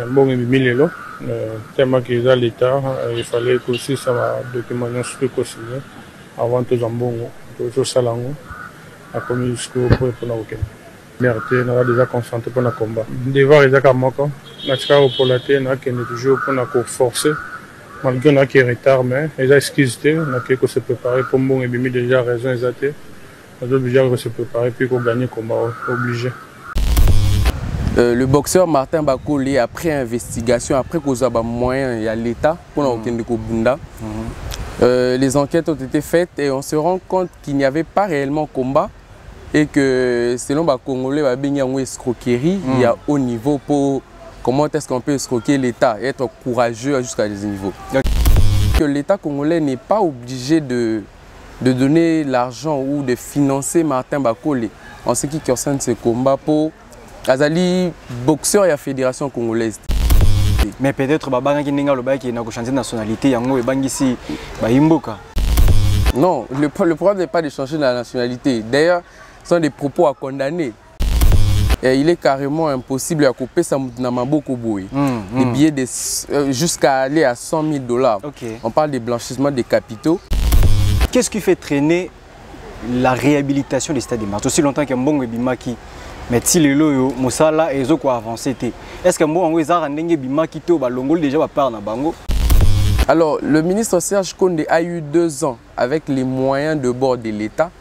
bon et milelo tellement qu'ils ont l'État, il fallait que aussi ça va documenter ce que c'est avant tout jambon tout ça là a commis jusqu'au point pour nous. Merde, on a déjà concentré pour le combat. Devoir les acamoko, n'a-t-il pas pour la terre, n'a qu'il est toujours pour nous forcer. Malgré qu'on a qui est retard, mais ils ont excusé, on a que se préparer pour bon et bien déjà raison exacte. On a obligé de se préparer puis qu'on gagne le combat obligé. Le boxeur Martin Bakole, après investigation, après qu'on a moyen, il y a l'État pour nous Bunda. Les enquêtes ont été faites et on se rend compte qu'il n'y avait pas réellement combat et que selon les Congolais, il y a une escroquerie, il y a haut niveau pour comment est-ce qu'on peut escroquer l'État et être courageux jusqu'à des niveaux. Que l'État congolais n'est pas obligé de donner l'argent ou de financer Martin Bakole en ce qui concerne ce combat pour Azali boxeur et la fédération congolaise. Mais peut-être qu'il a changé de nationalité, non, le problème n'est pas de changer de la nationalité. D'ailleurs, ce sont des propos à condamner. Et il est carrément impossible à couper ça des billets jusqu'à aller à 100 000 $. Okay. On parle de blanchissement des capitaux. Qu'est-ce qui fait traîner la réhabilitation des stades de match aussi longtemps qu'un bon bimaki? Mais si les loyaux, Moussala et Zoko avancé, est-ce que moi, on a bimaki to balongol déjà va parler na bango? Alors, le ministre Serge Konde a eu 2 ans avec les moyens de bord de l'État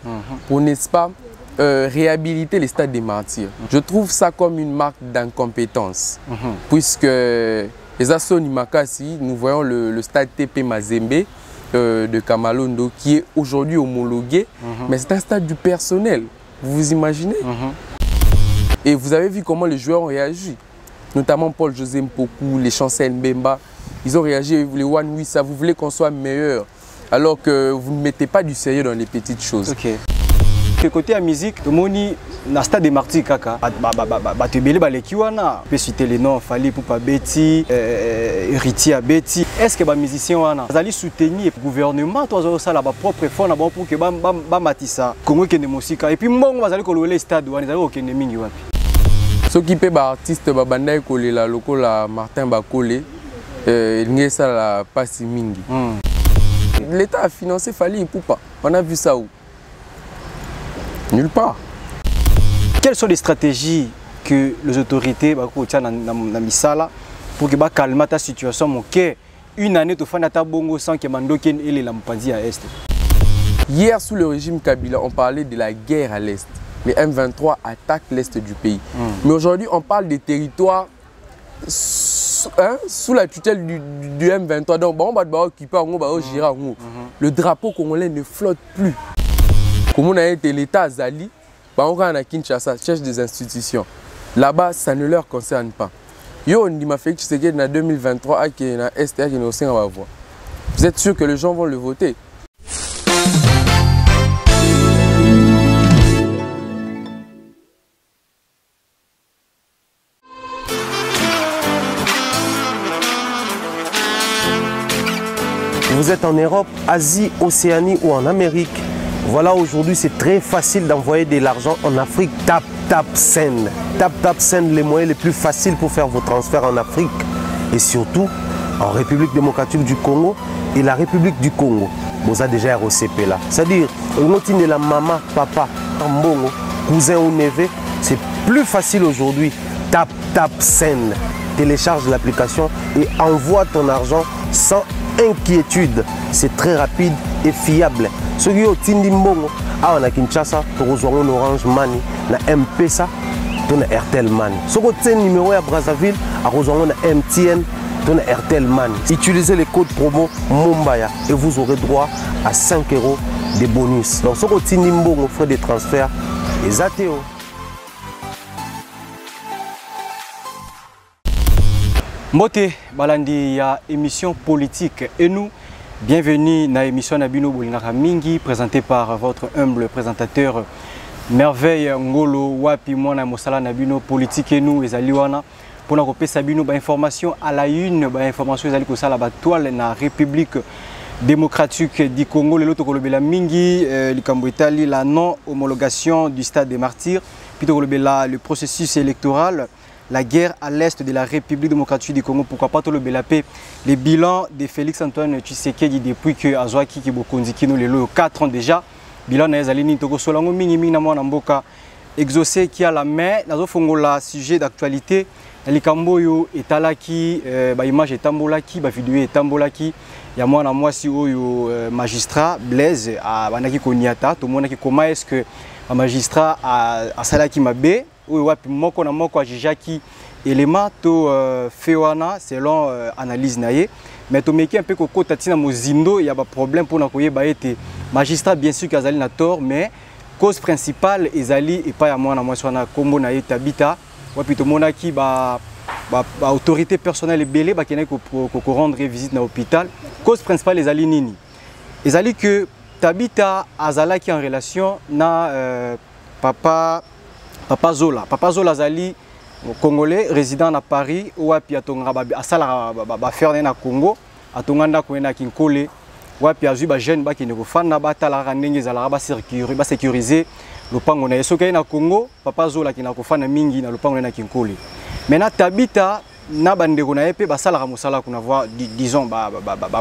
pour, n'est-ce pas, réhabiliter les stades des martyrs. Je trouve ça comme une marque d'incompétence, puisque les Assoni Makasi, nous voyons le stade TP Mazembe de Kamalondo qui est aujourd'hui homologué, mais c'est un stade du personnel. Vous vous imaginez? Et vous avez vu comment les joueurs ont réagi, notamment Paul-José Mpoku, les Chancel Mbemba. Ils ont réagi, les One Wissa, vous voulez qu'on soit meilleur, alors que vous ne mettez pas du sérieux dans les petites choses. Okay. Côté la musique, le stade des martyrs kaka, tu peux citer les noms, Fali Poupa Betty, Ritia Betty. Est-ce que les musiciens ont soutenu le gouvernement, ça la propre effort pour que Matissa, Congo qui est musique, et puis moi on va aller coller le stade, on va aller mingi. Ce qui peut être artiste, Babanda Kole la local Martin Bakole, il n'y a ça la passe mingi. L'État a financé Fali Poupa. On a vu ça où? Nulle part. Quelles sont les stratégies que les autorités pour calmer ta situation? Une année, tu fais un bongo sans que Mandoken et les Lampanzi à l'Est. Hier, sous le régime Kabila, on parlait de la guerre à l'Est. Les M23 attaquent l'Est du pays. Mais aujourd'hui, on parle des territoires sous la tutelle du M23. Donc, on va occuper le drapeau congolais ne flotte plus. Comme on a été l'État Zali, on a Kinshasa, cherche des institutions. Là-bas, ça ne leur concerne pas. Yo, on dit ma fait que c'est en 2023 qui est dans l'Est, qui est aussi en voix. Vous êtes sûr que les gens vont le voter? Vous êtes en Europe, Asie, Océanie ou en Amérique. Voilà, aujourd'hui, c'est très facile d'envoyer de l'argent en Afrique. Tap Send. Tap Send, les moyens les plus faciles pour faire vos transferts en Afrique. Et surtout, en République démocratique du Congo et la République du Congo. Vous avez déjà ROCP là. C'est-à-dire, on de la maman, papa, tambongo, cousin ou neveu. C'est plus facile aujourd'hui. Tap Send. Télécharge l'application et envoie ton argent sans inquiétude. C'est très rapide et fiable. Ceux qui ont Tindi Mbongo, on a Kinshasa, on a Orange Money, on a M-Pesa, on a Airtel Money. Ceux qui ont numéro à Brazzaville, on a MTN, on a Airtel Money. Utilisez les codes promo Mumbaya et vous aurez droit à 5 € de bonus. Donc ceux qui ont Tindi Mbongo, frais de transfert, les ATO. Mbote, balandi ya émission politique et nous, bienvenue dans l'émission Nabino Bolinaka Mingi, présentée par votre humble présentateur Merveille Ngolo Wapi Mwana Mosala Nabino politique et nous, Ezaliwana, pour nous repérer Sabino, information à la une, information Ezali Kosala Batoile dans la République démocratique du Congo, le Loto Kolobela Mingi, l'Ikambo Italie, la non-homologation du stade des martyrs, puis le processus électoral. la guerre à l'est de la République démocratique du Congo. Pourquoi pas tout le belapé les bilans de Félix Antoine Tshisekedi depuis que Azwaki Kibokonzi Kino le 4 ans déjà. Bilan na ezalini toko solango mingi mingi na mwana mboka exaucé qui a la main nazo fongola sujet d'actualité likambo yo etalaki ba image etambolaki ba vidéo etambolaki ya mwana mwasi oyo magistrat Blaise a bandaki koniata to monaki comment est-ce que un magistrat a salaki mabe oyo wapi moko na moko ajijaki élément to fewana selon analyse naie mais to meki un peu kokota tina mozindo ya ba problème pour na koyeba été magistrat bien sûr qu'azali na tort mais cause principale ezali et pas ya mwana mwasi wana kombo na ye Tabita wapi to monaki ba autorité personnelle belé ba kena ko rendre visite na hôpital cause principale ezali nini ezali que Tabita azalaki en relation na papa Zola azali congolais résident à Paris wapi atonga asala ba faire na Congo atonganda ko na Kinkole wapi azui ba jeune ba kine ko fana ba tala ndenge zala ba sécuriser lopango na yeso kay na Congo papa Zola kina ko fana mingi na lopango na Kinkole maintenant Tabita na bandeko na yepe ba sala musala kuna voir disons ba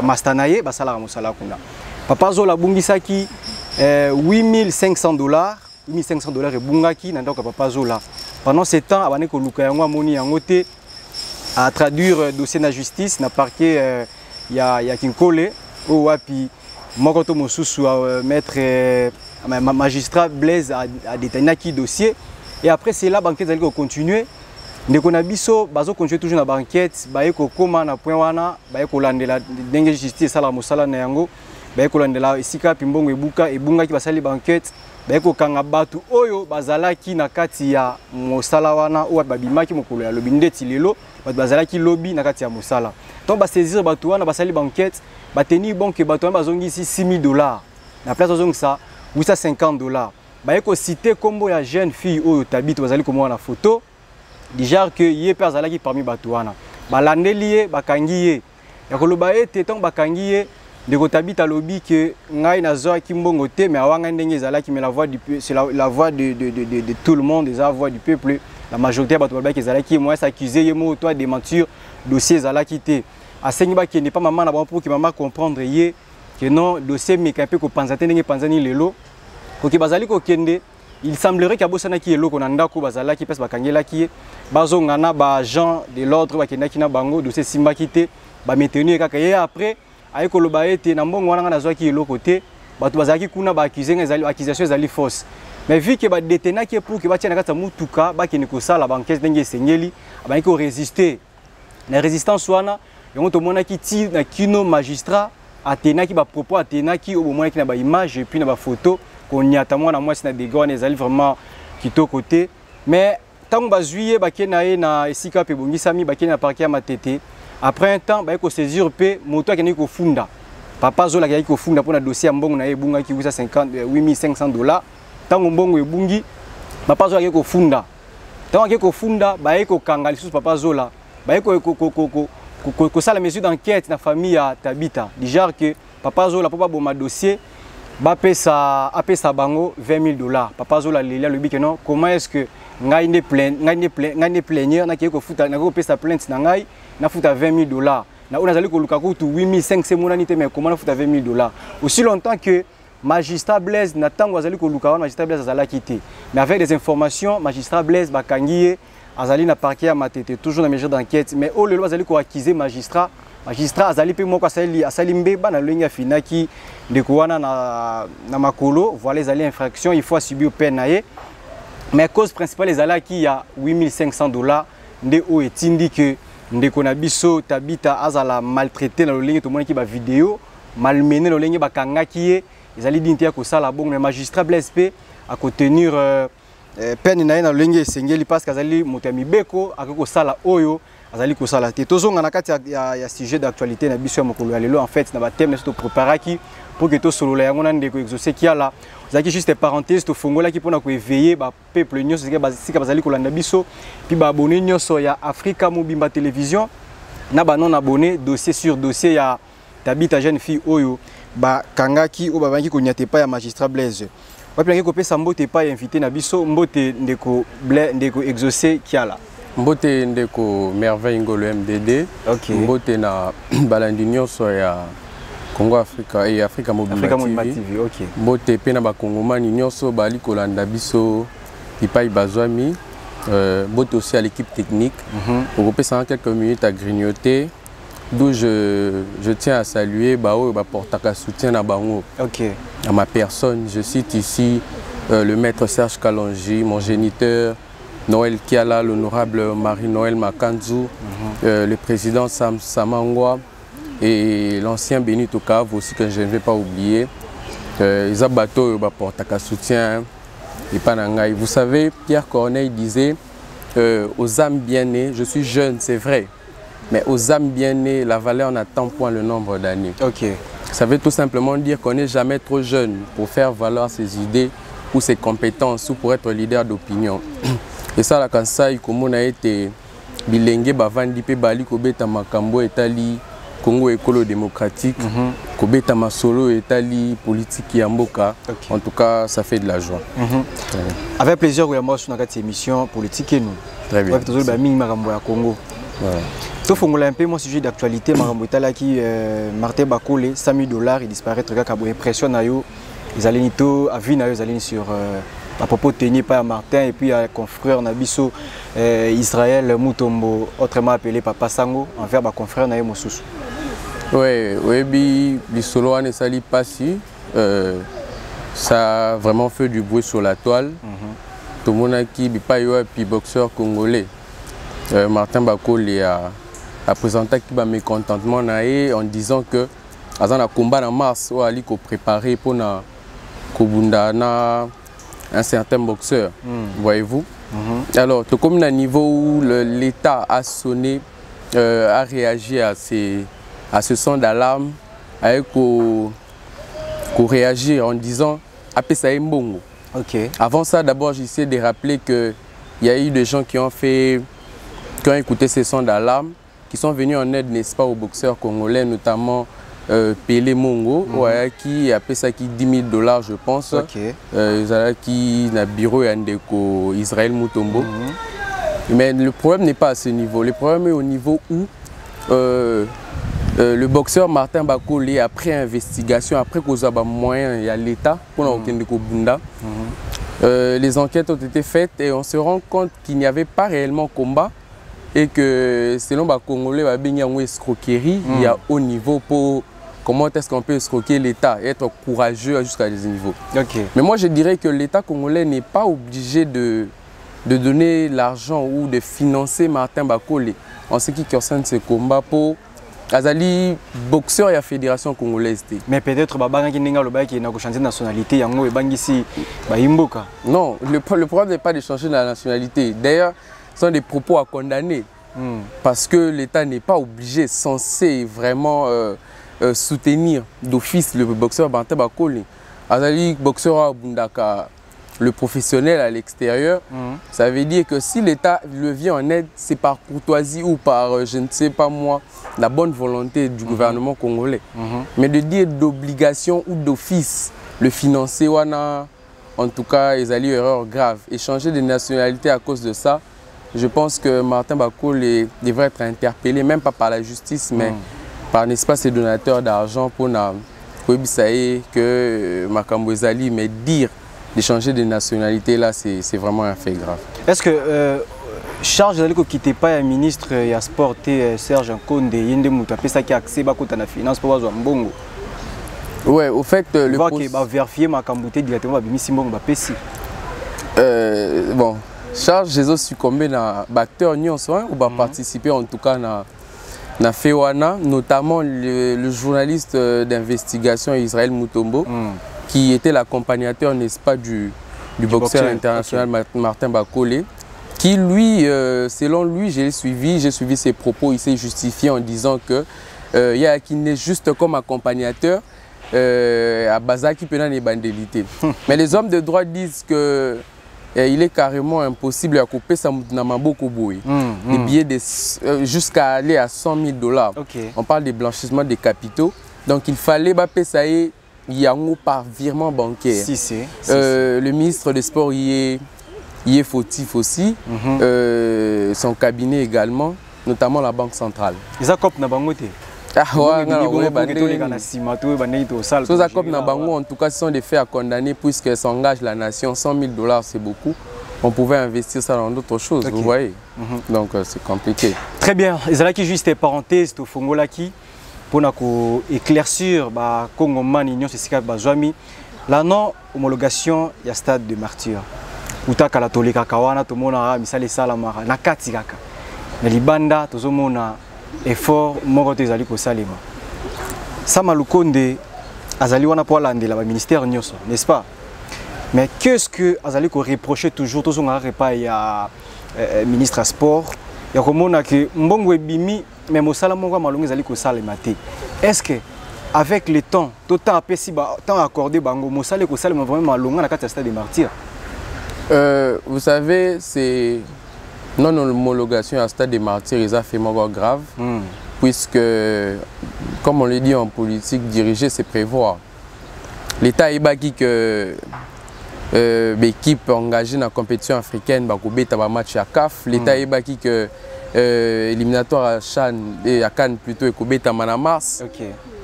mastanaye ba sala musala kuna papa Zola bungisaki $8,500 $8,500 ebungaki na ndako papa Zola pendant ce temps abane ko luka yango amoni yango te à traduire dossier na justice na parquet ya Kinkole o wapi moko to mosusu maître magistrat Blaise a détaillé qui dossier et après c'est là banquette allait continuer ndeko na biso bazo continuer toujours na banquette baye ko koma na point wana baye ko landela ndenge justice sala musala na yango baye ko landela esika pimbongo ebunga ki basali banquette baye ko kanga batu oyo bazalaki na kati ya musala wana o babimaki mokolo ya lobi ndeti lelo batu bazalaki lobby na kati ya musala donc ba saisir batu wana basali banquette bateni bon que batu wana bazongisi $6,000 na place bazongisa $850 baye ko citer kombo ya jeune fille oyo Tabita bazali komona na photo déjà que yé pe azalaki parmi batu wana balandeli ye bakangi ye ya koloba ete tant bakangi ye ndeko Tabita lobi que ngai nazoa kimbongo te mais awanga ndenge ezalaki mais la voix du c'est la voix de tout le monde, la voix du peuple, la majorité batu babaki ezalaki moi s'accuser ye mo toi démentir dossier ezalaki te asengi ba ki n'est pas maman na bon pour que maman comprendre ye que non dossier mais un peu ko panzate ndenge panzani lelo ko ki bazali ko kende il semblerait qu'il y a beaucoup de gens qui ont été bazongana ba agent de l'ordre bakendaki na bango dossier simba kité ba maintenir kaka ye après ayeko loba ete na mbongo wana na zwaki eloko te batu bazaki kuna ba accuser ezali accusation ezali fausse mais vu que ba détenaki pour que ba tia na kata mutuka ba kene ko sala banquette ndenge sengeli ba ko résister na résistance wana yongo to mona ki ti na kino magistrat atenaki ba propos atenaki au moment ki na ba image et puis na ba photo qu'on y attend moi na des gars ezali vraiment kitoko côté mais tant bazuye bakenaye na esika pe bongisami bakena parquet matete après un temps ba ko saisir pe moto akeni ko funda papa Zola ki ko funda pour na dossier mbongo na ebunga ki $8,500 tant mbongo ebungi papa Zola ki ko funda tant ki ko funda ba ko kanga lisusu papa Zola ba ko sala mesure d'enquête na famille ya Tabita déjà que papa Zola papa boma dossier apesa bango $20,000 papa Zola lelia le bike non comment est-ce que ngai ne plaigneur na ki ko futa na ko pesa plainte na ngai na futa $20,000 na onazali ko luka ko tu $8,500 monani te mais comment na futa $20,000 aussi longtemps que magistrat Blaise na tango azali ko luka wana magistrat Blaise azala quitté mais avec des informations magistrat Blaise bakangiye azali na parquet ya matete toujours na mesure d'enquête mais au lelo azali ko accuser magistrat azali pe moko asali mbeba na lengi afinaki ndeko wana na makolo voilà ezali infraction il faut subir peine naye mais cause principale ezalaki ya $8,500 nde o etindi que ndeko na biso Tabita azala maltraité na lengi to monaki ba vidéo malmené na lengi bakangaki ye ezali dinti ya ko sala bon mais magistrat Blaise pe a contenir peine naye na lengi esengeli parce que azali motami beko akoko sala oyo azali ko sala te tozonga na kati ya sujet d'actualité na biso ya mokolo ya lelo en fait na ba thème to préparaki pour que to solo la yango na ndeko exaucer qui a là zaki juste parenthèse to fongola ki pona ko éveiller ba peuple nyonso sika bazali ko landa biso puis ba abonné nyonso ya Africa Mobimba télévision na ba non abonné dossier sur dossier ya Tabita jeune fille oyo ba kangaki o ba banki ko nyate pa ya magistrat Blaise wapi ngi ko pesa mbote pa invité na biso mbote ndeko exaucer qui a là Mbote ndeko Merveille Ngolo MDD. Ok. Mbote na balandi nyonso ya Congo Africa et Africa Mobile TV. Ok. Mbote pe na bakongomani nyonso bali kolanda biso Pipai Bazwami. Mbote aussi à l'équipe technique. Pour repasser quelques minutes à grignoter. D'où je tiens à saluer Bao Portaka soutien à Bango. Ok. À ma personne, je cite ici le maître Serge Kalonji, mon géniteur, Noël Kiala, l'honorable Marie-Noël Makanzu, le président Sam Samangwa et l'ancien Benito Kav aussi que je ne vais pas oublier. Ils bateau Portaka soutien et Panangaï. Vous savez, Pierre Corneille disait aux âmes bien nées, je suis jeune, c'est vrai. Mais aux âmes bien nées, la valeur n'attend point le nombre d'années. Ok. Ça veut tout simplement dire qu'on n'est jamais trop jeune pour faire valoir ses idées ou ses compétences ou pour être leader d'opinion. Et ça, la Kansai, comme on a été bilingue, bavandi pe bali kobeta makambo etali Congo écolo démocratique, kobeta masolo etali politique yamboka. En tout cas, ça fait de la joie. Avec plaisir, oui, moi, je suis dans cette émission politique et nous. Très bien. Congo. Sauf qu'on a un peu mon sujet d'actualité, Martin Bakole, 100 000 $, il disparaît, il pression ils allaient à vie, ils allaient sur à propos tenu par Martin et puis à confrère Nabiso Israël Mutombo, autrement appelé Papa Sango, envers ma confrère Naï Moussous. Oui, Bisolo ne s'allie pas si. Ça a vraiment fait du bruit sur la toile. Tout le monde a qui est boxeur congolais. Martin Bakole a présenté un mécontentement en disant que dans un combat en mars, il a préparé pour un certain boxeur. Voyez-vous? Alors, tout comme à niveau où l'État a sonné, a réagi à ce son d'alarme, avec réagir en disant « ça est mbongo ». Avant ça, d'abord, j'essaie de rappeler qu'il y a eu des gens qui ont écouté ces sons d'alarme, qui sont venus en aide, n'est-ce pas, aux boxeurs congolais, notamment Pelé Mongo, qui a payé ça qui 10 000 $, je pense. Qui a bureau Yandeko, Israël Mutombo. Mais le problème n'est pas à ce niveau. Le problème est au niveau où le boxeur Martin Bakole, après investigation, après qu'on a moyen, il y a l'État pour Bunda. Les enquêtes ont été faites et on se rend compte qu'il n'y avait pas réellement combat. Et que selon les Congolais, il y a une escroquerie, il y a haut niveau pour comment est-ce qu'on peut escroquer l'État et être courageux jusqu'à des niveaux. Mais moi je dirais que l'État congolais n'est pas obligé de donner l'argent ou de financer Martin Bakole en ce qui concerne ce combat pour Azali boxeur et la fédération congolaise. Mais peut-être qu'il y a changer de nationalité. Non, le problème n'est pas de changer de la nationalité. D'ailleurs, ce sont des propos à condamner parce que l'État n'est pas obligé, censé vraiment soutenir d'office le boxeur Martin Bakole. Azali boxeur à Bundaka, le professionnel à l'extérieur, ça veut dire que si l'État le vient en aide, c'est par courtoisie ou par, je ne sais pas moi, la bonne volonté du gouvernement congolais. Mais de dire d'obligation ou d'office, le financer, en tout cas, ils allaient erreur grave. Et changer de nationalité à cause de ça, je pense que Martin Bakole devrait être interpellé, même pas par la justice, mais par, n'est-ce pas, ses donateurs d'argent pour que Makambo Ezali, mais dire de changer de nationalité, là, c'est vraiment un fait grave. Est-ce que charge de quitter pas un ministre et à sport Serge Nkonde, il y a qui a accès à la finance pour avoir un bongo? Ouais, au fait, le poste... qui va vérifier Makambo directement à Bimisimbongo, bon. Charles Jésus succombé dans l'acteur Nyonso ou va participer en tout cas dans Fewana, notamment le journaliste d'investigation Israël Mutombo qui était l'accompagnateur, n'est-ce pas, du boxeur international Martin Bakole, qui lui, selon lui, j'ai suivi ses propos, il s'est justifié en disant que il y a qui n'est juste comme accompagnateur à Bazaki Penan et Bandélité. Mais les hommes de droit disent que il est carrément impossible à couper ça des billets jusqu'à aller à 100 000 $. On parle de blanchissement des capitaux. Donc il fallait payer ça par virement bancaire. Le ministre des Sports y est il est fautif aussi, son cabinet également, notamment la Banque centrale. Ils ont na bangote. Ah ouais, en tout cas, ce sont des faits à condamner puisque ça engage la nation. 100 000 $, c'est beaucoup. On pouvait investir ça dans d'autres choses, vous voyez. Donc c'est compliqué. Très bien. Ezalaki juste parenthèse to fongolaki pour éclaircir ba Congo-Man Union Sesika Bazwami la non homologation ya stade de martyr. Utaka la tolika kawana to mona misale sala mara na kati kaka. Na libanda tozomona effort moko te ezali ko salema. Sama Lukonde azali wana po landela ba ministère nyonso, n'est-ce pas? Mais qu'est-ce que Azali ko reprocher toujours tout son repas ya ministre à sport ya komona que mbongo ebimi mais mosala mongo malongo ezali ko salema te. Est-ce que avec le temps temps apesi ba temps accordé bango mosala ko salema vraiment malongo na kati stade des martyrs? Vous savez, c'est non homologation à stade des martyrs, ils ont fait mongo grave puisque comme on le dit en politique, diriger c'est prévoir. L'État est baki que l'équipe engagée dans la compétition africaine va un match à CAF. L'État est baki que éliminatoire à Cannes plutôt et à Manamars.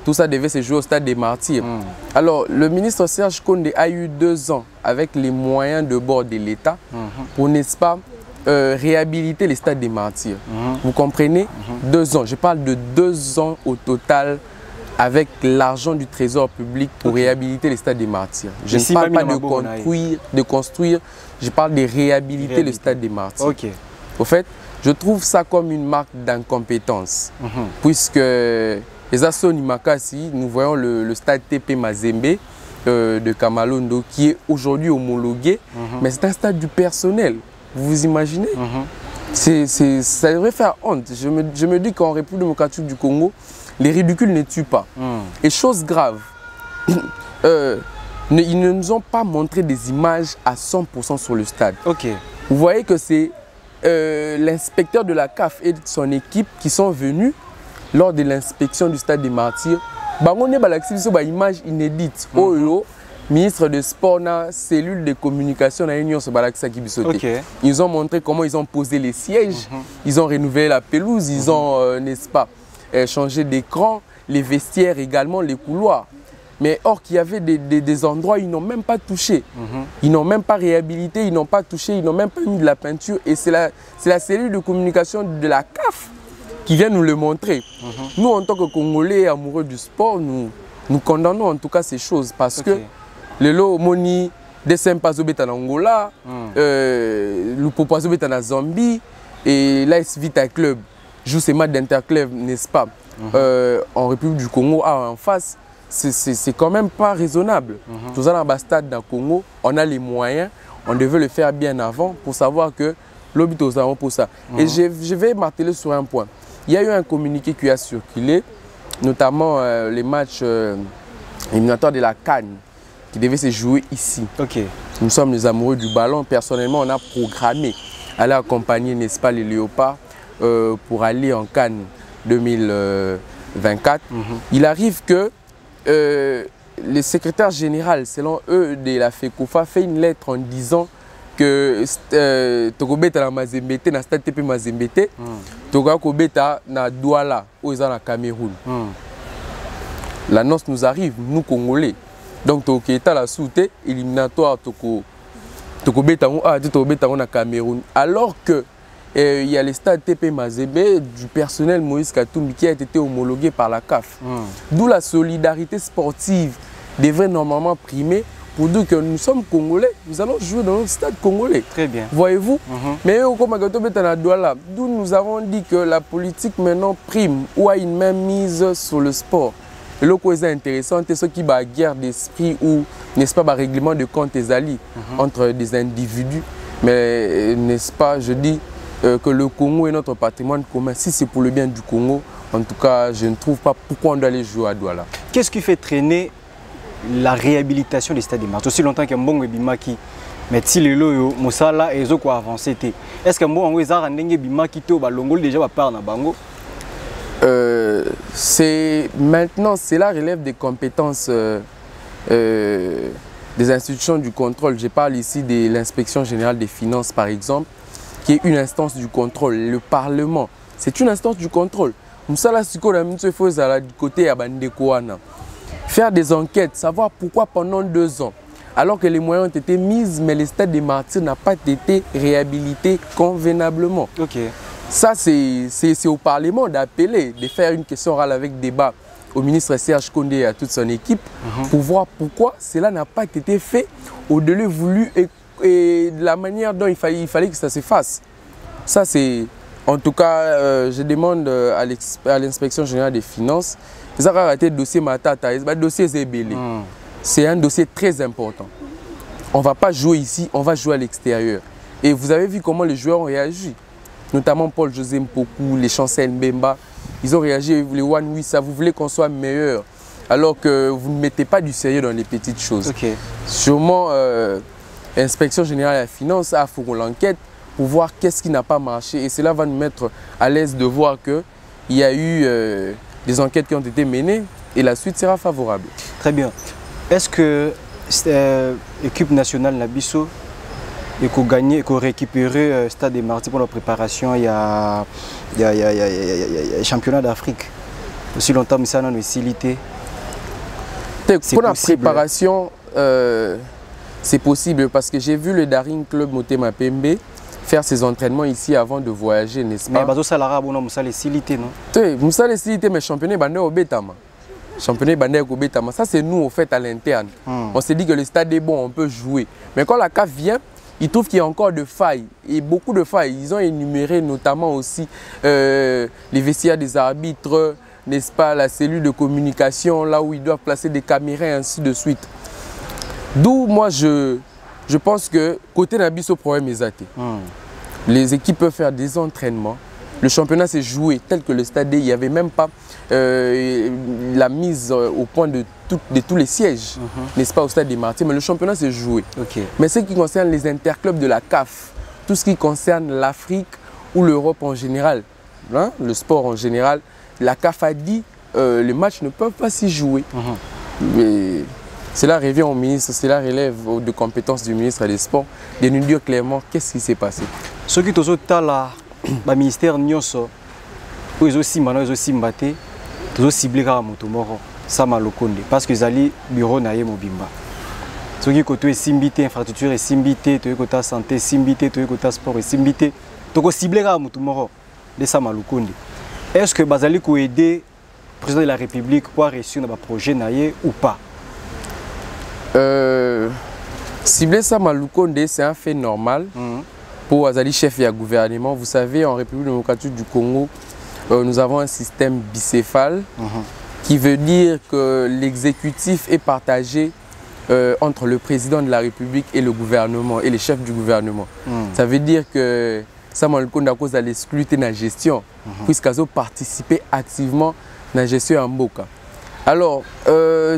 Tout ça devait se jouer au stade des martyrs. Alors le ministre Serge Konde a eu 2 ans avec les moyens de bord de l'État pour, n'est-ce pas, réhabiliter les stades des martyrs. Vous comprenez? 2 ans. Je parle de 2 ans au total avec l'argent du trésor public pour réhabiliter les stades des martyrs. Je ne parle pas de construire, je parle de réhabiliter le stade des martyrs. Au fait, je trouve ça comme une marque d'incompétence. Puisque les Assoni Makassi, nous voyons le stade TP Mazembe de Kamalondo qui est aujourd'hui homologué, mais c'est un stade du personnel. Vous vous imaginez? Ça devrait faire honte. Je me dis qu'en République démocratique du Congo, les ridicules ne tuent pas. Et chose grave, ils ne nous ont pas montré des images à 100% sur le stade. Vous voyez que c'est l'inspecteur de la CAF et son équipe qui sont venus lors de l'inspection du stade des martyrs. On a une image inédite. Ministre de Sport, cellule de communication à l'Union, ils ont montré comment ils ont posé les sièges, ils ont renouvelé la pelouse, ils ont, n'est-ce pas, changé d'écran, les vestiaires également, les couloirs. Mais or qu'il y avait des endroits où ils n'ont même pas touché. Ils n'ont même pas réhabilité, ils n'ont pas touché, ils n'ont même pas mis de la peinture. Et c'est la cellule de communication de la CAF qui vient nous le montrer. Nous, en tant que Congolais amoureux du sport, nous condamnons en tout cas ces choses parce que le lot moni descend pas au en Angola, le Popazo est en Zambie et l'AS Vita Club joue ses matchs d'interclub, n'est-ce pas, en République du Congo, en face. C'est quand même pas raisonnable. Tout ça dans le stade dans le Congo, on a les moyens, on devait le faire bien avant pour savoir que l'objet aux pour ça. Et je vais marteler sur un point. Il y a eu un communiqué qui a circulé, notamment les matchs éliminatoires de la Cannes qui devaient se jouer ici. Nous sommes les amoureux du ballon. Personnellement, on a programmé aller accompagner, n'est-ce pas, les Léopards pour aller en Cannes 2024. Il arrive que le secrétaire général, selon eux, de la FECOFA, fait une lettre en disant que Tokobeta na Mazembete, na stade TP Mazembete, Tokobeta na Douala, où ils sont au Cameroun. L'annonce nous arrive, nous Congolais. Donc Toketa la soute éliminatoire Tokobeta na Cameroun. Alors que il y a le stade TP Mazembe du personnel Moïse Katumbi qui a été homologué par la CAF. D'où la solidarité sportive devrait normalement primer pour dire que nous sommes Congolais, nous allons jouer dans notre stade congolais. Très bien. Voyez-vous? Mais d'où nous avons dit que la politique maintenant prime ou a une même mise sur le sport. Et le est intéressant, c'est ce qui va guerre d'esprit ou, n'est-ce pas, règlement de compte entre des individus. Mais, n'est-ce pas, je dis que le Congo est notre patrimoine commun. Si c'est pour le bien du Congo, en tout cas, je ne trouve pas pourquoi on doit aller jouer à Douala. Qu'est-ce qui fait traîner la réhabilitation des stades de martyrs? Aussi longtemps que Mbongo et Bimaki, mais si les loyaux, Moussala et Zoko avancé, est-ce que Mbongo et Zara Ndenge Bimaki, Longol déjà va parler dans Bango? Maintenant, cela relève des compétences des institutions du contrôle. Je parle ici de l'inspection générale des finances, par exemple, qui est une instance du contrôle. Le Parlement, c'est une instance du contrôle. Faire des enquêtes, savoir pourquoi pendant 2 ans, alors que les moyens ont été mis, mais le stade des martyrs n'a pas été réhabilité convenablement. Okay. Ça, c'est au Parlement d'appeler, de faire une question orale avec débat au ministre Serge Kondé et à toute son équipe pour voir pourquoi cela n'a pas été fait au délai voulu et de la manière dont il fallait que ça se fasse. Ça, c'est... En tout cas, je demande à l'inspection générale des finances, ils ont arrêté le dossier Matata, le dossier Zébélé. C'est un dossier très important. On ne va pas jouer ici, on va jouer à l'extérieur. Et vous avez vu comment les joueurs ont réagi. Notamment Paul-José Mpoku, les Chancel Mbemba. Ils ont réagi, les One Wissa, vous voulez qu'on soit meilleur. Alors que vous ne mettez pas du sérieux dans les petites choses. Okay. Sûrement, l'inspection générale des finances a fait l'enquête pour voir qu'est-ce qui n'a pas marché. Et cela va nous mettre à l'aise de voir qu'il y a eu des enquêtes qui ont été menées et la suite sera favorable. Très bien. Est-ce que l'équipe nationale Nabiso et qu'on gagne et qu'on récupère le Stade des Martyrs pour la préparation, il y a championnat d'Afrique. Aussi longtemps, mais ça n'a pas facilité. Pour la préparation, c'est possible parce que j'ai vu le Daring Club Motema Pembe faire ses entraînements ici avant de voyager, n'est-ce pas? Mais Salara, bon, Moussa facilité, non? Oui, Moussa facilité, mais championnat bandé au Betama. Championnat bandé au Betama. Ça, c'est nous, au fait, à l'interne. On s'est dit que le stade est bon, on peut jouer. Mais quand la CAF vient, ils trouvent qu'il y a encore de failles, et beaucoup de failles. Ils ont énuméré notamment aussi les vestiaires des arbitres, n'est-ce pas, la cellule de communication, là où ils doivent placer des caméras et ainsi de suite. D'où moi je pense que côté Nabiso problème est athée. Les équipes peuvent faire des entraînements. Le championnat s'est joué tel que le stade, il n'y avait même pas la mise au point de tous les sièges, n'est-ce pas, au stade des Martyrs, mais le championnat s'est joué. Okay. Mais ce qui concerne les interclubs de la CAF, tout ce qui concerne l'Afrique ou l'Europe en général, hein, le sport en général, la CAF a dit les matchs ne peuvent pas s'y jouer. Mais cela revient au ministre, cela relève de compétences du ministre des Sports de nous dire clairement qu'est-ce qui s'est passé. Ce qui est là, le ministère Nyonso, ils ont ciblé à Motomoro, Sama Lokonde, parce que les bureaux n'aient mobimba. Ce qui est ciblé, infrastructure est ciblé, côté santé, ciblé, côté sport est ciblé, donc ciblé à Motomoro, de Sama Lokonde. Est-ce que Bazali peut aider le président de la République pour réussir dans le projet naïe ou pas? Cibler Sama Lokonde, c'est un fait normal. Pour Azali, chef et gouvernement, vous savez, en République démocratique du Congo, nous avons un système bicéphale qui veut dire que l'exécutif est partagé entre le président de la République et le gouvernement, et les chefs du gouvernement. Ça veut dire que Sama Lokonde a cause à l'exclure dans la gestion, puisqu'ils ont participé activement dans la gestion en Mboka. Alors,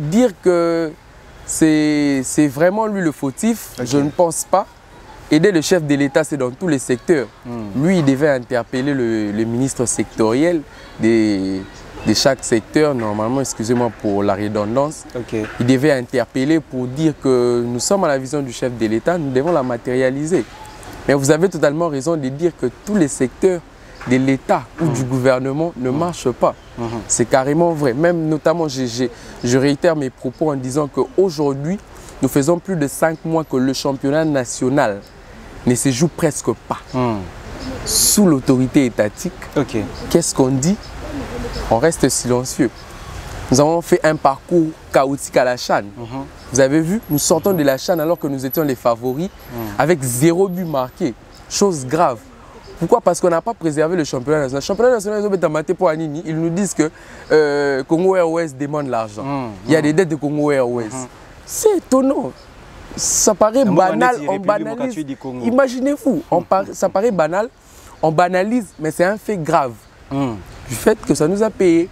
dire que c'est vraiment lui le fautif, je ne pense pas. Aider le chef de l'État, c'est dans tous les secteurs. Lui, il devait interpeller le ministre sectoriel de chaque secteur, normalement, excusez-moi pour la redondance. Il devait interpeller pour dire que nous sommes à la vision du chef de l'État, nous devons la matérialiser. Mais vous avez totalement raison de dire que tous les secteurs de l'État ou du gouvernement ne marchent pas. C'est carrément vrai. Même notamment, je réitère mes propos en disant qu'aujourd'hui, nous faisons plus de 5 mois que le championnat national ne se joue presque pas. Sous l'autorité étatique, qu'est-ce qu'on dit? On reste silencieux. Nous avons fait un parcours chaotique à la CHAN. Vous avez vu, nous sortons de la CHAN alors que nous étions les favoris, avec 0 but marqué. Chose grave. Pourquoi? Parce qu'on n'a pas préservé le championnat national. Le championnat national, ils nous disent que Congo Airways demande l'argent. Il y a des dettes de Congo Airways. C'est étonnant. Ça paraît banal, on banalise. Imaginez-vous, ça paraît banal, on banalise, mais c'est un fait grave. Du fait que ça nous a payé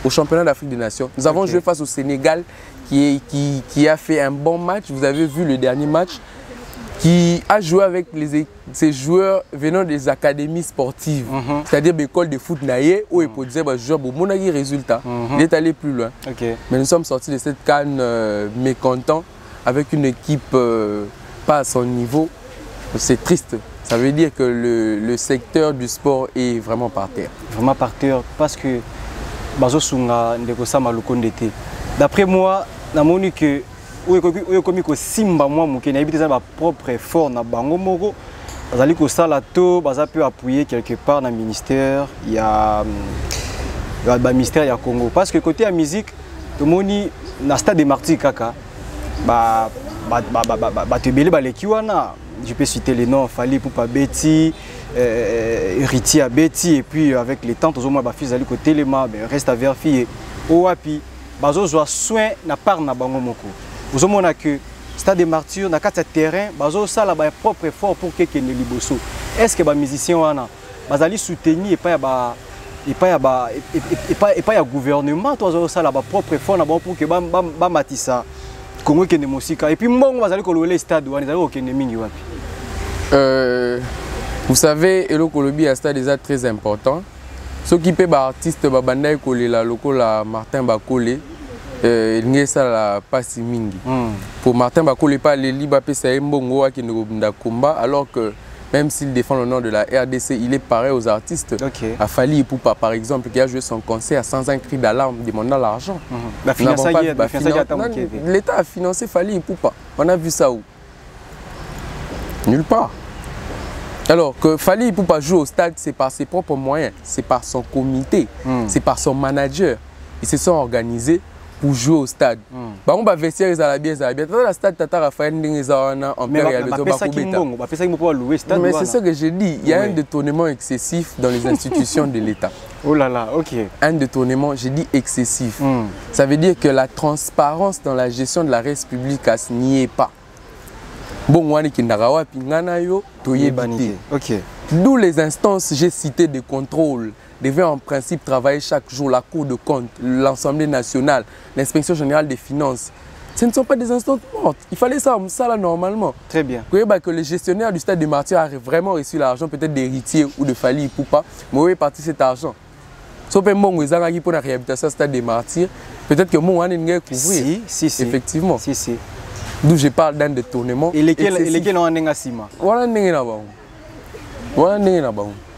au championnat d'Afrique des Nations. Nous avons joué face au Sénégal qui a fait un bon match. Vous avez vu le dernier match, qui a joué avec ces joueurs venant des académies sportives, c'est-à-dire l'école de foot naïe, où il peut dire que joueur bon résultat. Il est allé plus loin. Mais nous sommes sortis de cette canne mécontents, avec une équipe pas à son niveau, c'est triste. Ça veut dire que le secteur du sport est vraiment par terre. Vraiment par terre, parce que d'après moi, je que simba moi propre effort na bango moko bazali ko sala to baza peut appuyer quelque part dans le ministère il y a ministère ya Congo parce que côté la musique to moni na stade de Martyrs kaka te belé baleki wana je peux citer les noms Fally Ipupa Betty Héritier à Betty et puis avec les temps aux moins ba fils ali côté les ma reste à vérifier oapi bazo zo soin na part na bango moko. Vous avez que Stade des Martyrs, dans le terrain, ça a un propre effort pour que les liboso. Est-ce que les musiciens ont soutenu et pas le gouvernement, ça a un propre effort pour que les matissa Congo qui est musique. Et puis vous allez le stade vous savez, le Colombie est un stade très important. Ce qui peut être artiste, la Martin Bakole. Il y a passe mingi. Pour Martin Bakole, pas les libres qui ne combat alors que même s'il défend le nom de la RDC, il est pareil aux artistes. À Fally Ipupa par exemple, qui a joué son concert sans un cri d'alarme demandant l'argent. L'État a financé Fally Ipupa. On a vu ça où? Nulle part. Alors que Fally Ipupa joue au stade, c'est par ses propres moyens, c'est par son comité, c'est par son manager. Ils se sont organisés pour jouer au stade. On va vestiaire les Arabiens. Le stade Tata Raphaël en période de mais c'est ce que je dis. Il y a un détournement excessif dans les institutions de l'État. Oh là là, ok. Un détournement, je dis excessif. Ça veut dire que la transparence dans la gestion de la res publique n'y est pas. Bon, d'où les instances j'ai citées de contrôle devaient en principe travailler chaque jour, la Cour de compte, l'Assemblée nationale, l'Inspection générale des finances. Ce ne sont pas des instances mortes. Il fallait ça là normalement. Très bien. Vous voyez que le gestionnaire du stade de Martyrs a vraiment reçu l'argent peut-être d'Héritier ou de Fally Ipupa, mais où est parti cet argent? Si vous avez pour la réhabilitation du stade de Martyrs, peut-être que moi, on est couvrir. Si. Effectivement. Si. D'où je parle d'un détournement. Et lesquels ont un sima?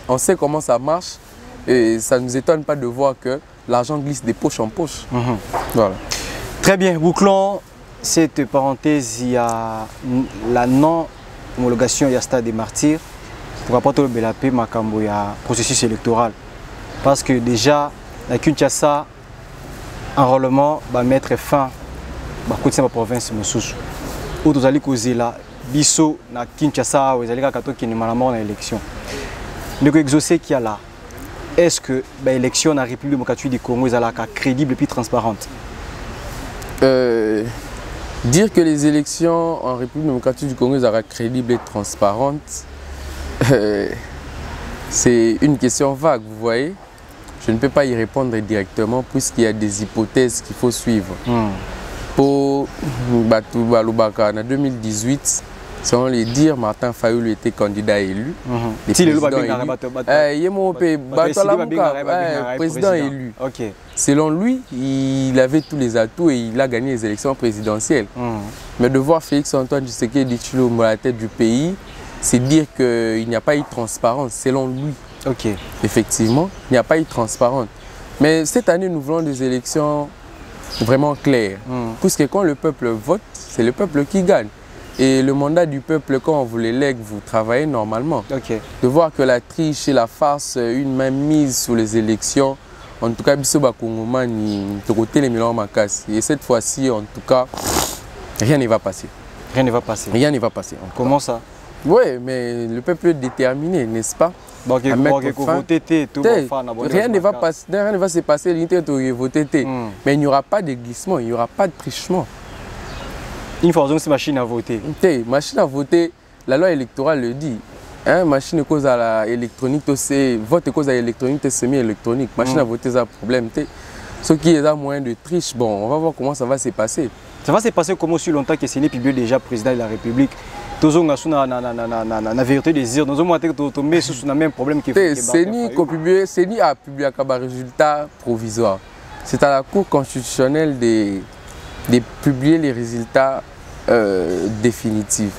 On sait comment ça marche. Et ça ne nous étonne pas de voir que l'argent glisse de poche en poche. Voilà. Très bien, bouclons cette parenthèse. Il y a la non-homologation du Stade des Martyrs pour apporter le BLAP, il y a processus électoral. Parce que déjà, la Kinshasa, enrôlement va mettre fin à la province de Moussous. Où vous allez causer là, Bisso, na Kinshasa, vous allez qui est dans l'élection. Le exaucé qui est là. Est-ce que l'élection dans la République démocratique du Congo est crédible et puis transparente? Dire que les élections en République démocratique du Congo sont crédibles et transparentes, c'est une question vague, vous voyez. Je ne peux pas y répondre directement puisqu'il y a des hypothèses qu'il faut suivre. Pour Batoubaloubaka, en 2018, selon les dires, Martin Fayulu était candidat élu. Président élu. Selon lui, il avait tous les atouts et il a gagné les élections présidentielles. Mais de voir Félix Antoine Tshisekedi Tshilombo à la tête du pays, c'est dire qu'il n'y a pas eu de transparence, selon lui. Effectivement, il n'y a pas eu de transparence. Mais cette année, nous voulons des élections vraiment claires. Puisque quand le peuple vote, c'est le peuple qui gagne. Et le mandat du peuple, quand on vous l'élègue, vous travaillez normalement. De voir que la triche et la farce, une main mise sur les élections, en tout cas, et cette fois-ci, en tout cas, rien ne va passer. Rien ne va passer. Rien ne va passer. Comment ça? Oui, mais le peuple est déterminé, n'est-ce pas? Rien ne va passer, rien ne va se passer, mais il n'y aura pas de glissement, il n'y aura pas de trichement. Il faut une machine à voter. Machine à voter, la loi électorale le dit. Machine cause à la électronique, vote cause à électronique, semi-électronique. Machine à voter, c'est un problème. Ce qui est un moyen de triche, bon, on va voir comment ça va se passer. Ça va se passer comme aussi longtemps que Séné Pibio déjà président de la République. Tous on a la vérité des dires. Nous avons tombé sur le même problème que Séné a publié un résultat provisoire. C'est à la Cour constitutionnelle de publier les résultats définitive.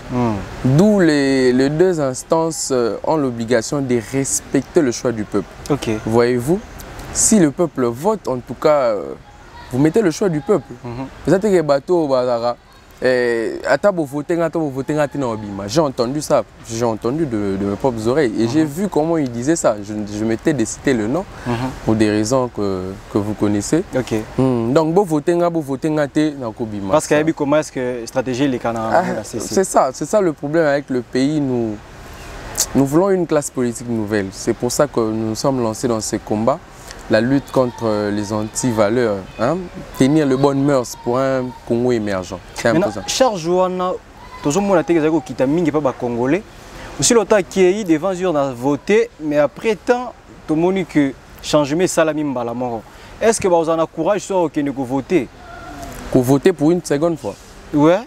D'où les deux instances ont l'obligation de respecter le choix du peuple. Voyez-vous, si le peuple vote, en tout cas, vous mettez le choix du peuple. Vous êtes que bateau bazara. J'ai entendu ça, j'ai entendu de mes propres oreilles et j'ai vu comment il disait ça. Je m'étais de citer le nom pour des raisons que vous connaissez. Donc, vous votez parce qu'il y a comment est-ce que stratégie les Canadiens. C'est ça le problème avec le pays. Nous voulons une classe politique nouvelle. C'est pour ça que nous nous sommes lancés dans ces combats. La lutte contre les anti-valeurs, hein? Tenir le bon mœurs pour un Congo émergent. C'est un peu ça. Charles Joana, tout le monde a été congolais. Aussi longtemps qu'il y a eu devant eux, on a voté, mais après tant, tout le monde dit que changement salami mbalamoro. Est-ce que vous avez courage sur que vous votez? Pour voter pour une seconde fois. Ouais.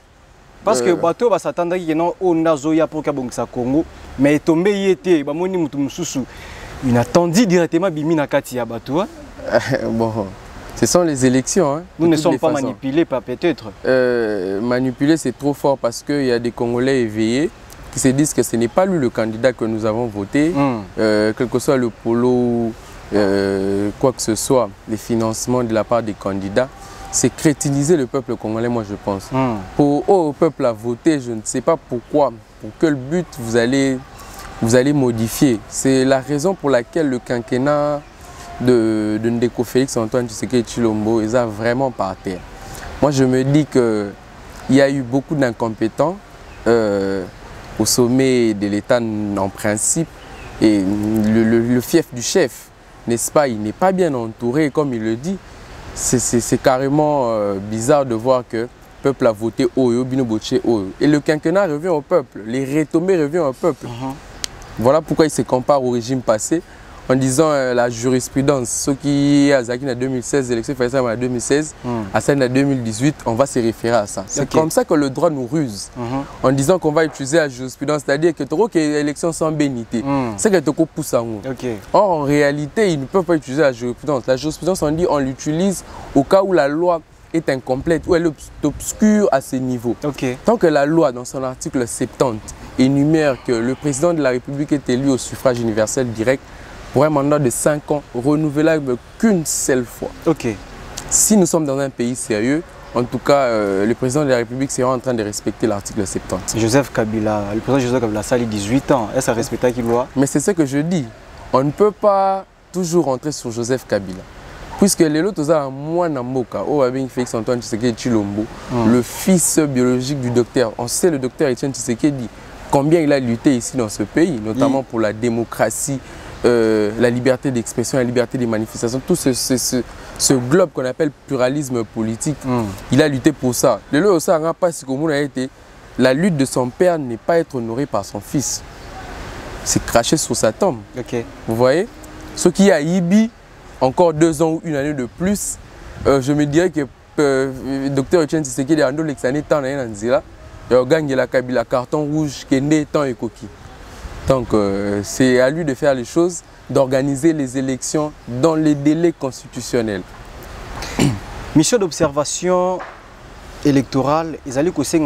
Parce que bateau va s'attendre qu'il y ait un zoya pour Kabongsa Congo, mais tombé y était, bah moni mutumsusu. Il attendit directement Bimina Katia Batoua. Bon, ce sont les élections. Hein, nous ne sommes pas manipulés, pas peut-être. Manipulés, c'est trop fort parce qu'il y a des Congolais éveillés qui se disent que ce n'est pas lui le candidat que nous avons voté. Quel que soit le polo, quoi que ce soit, les financements de la part des candidats, c'est crétiniser le peuple congolais, moi je pense. Pour au peuple à voter, je ne sais pas pourquoi, pour quel but vous allez modifier. C'est la raison pour laquelle le quinquennat de Ndeko Félix Antoine Tshisekedi Tshilombo est vraiment par terre. Moi, je me dis qu'il y a eu beaucoup d'incompétents au sommet de l'État en principe. Et le fief du chef, n'est-ce pas, il n'est pas bien entouré, comme il le dit. C'est carrément bizarre de voir que le peuple a voté Oyo, Bino Boche Oyo. Et le quinquennat revient au peuple, les retombées reviennent au peuple. Voilà pourquoi il se compare au régime passé en disant la jurisprudence. Ce qui est à Zaki en 2016, l'élection Faïsal en 2016, à celle en 2018, on va se référer à ça. C'est comme ça que le droit nous ruse en disant qu'on va utiliser la jurisprudence, c'est-à-dire que tu as l'élection sans bénité. C'est que tu as poussé à nous. Or, en réalité, ils ne peuvent pas utiliser la jurisprudence. La jurisprudence, on dit on l'utilise au cas où la loi est incomplète, où elle est obscure à ce niveau. Tant que la loi, dans son article 70, énumère que le président de la République est élu au suffrage universel direct pour un mandat de 5 ans, renouvelable qu'une seule fois. Si nous sommes dans un pays sérieux, en tout cas, le président de la République sera en train de respecter l'article 70. Joseph Kabila, le président Joseph Kabila, ça a 18 ans. Est-ce à respecter qu'il doit? Mais c'est ce que je dis. On ne peut pas toujours rentrer sur Joseph Kabila. Puisque les autres ont moi Namboka, Félix Antoine Tshisekedi Tshilombo, le fils biologique du docteur. On sait le docteur Etienne Tshisekedi combien il a lutté ici dans ce pays, notamment pour la démocratie, la liberté d'expression, la liberté des manifestations, tout ce globe qu'on appelle pluralisme politique. Il a lutté pour ça. Le lot aussi n'a pas si comme a été, la lutte de son père n'est pas être honorée par son fils. C'est craché sur sa tombe. Vous voyez? Ce qui a Ibi, encore 2 ans ou 1 année de plus, je me dirais que le docteur Etienne Tshisekedi a l'exané tant d'années dans Zila. Il a gagné la Kabila carton rouge qui est né tant et coquille. Donc c'est à lui de faire les choses, d'organiser les élections dans les délais constitutionnels. Mission d'observation électorale, ils allaient aussi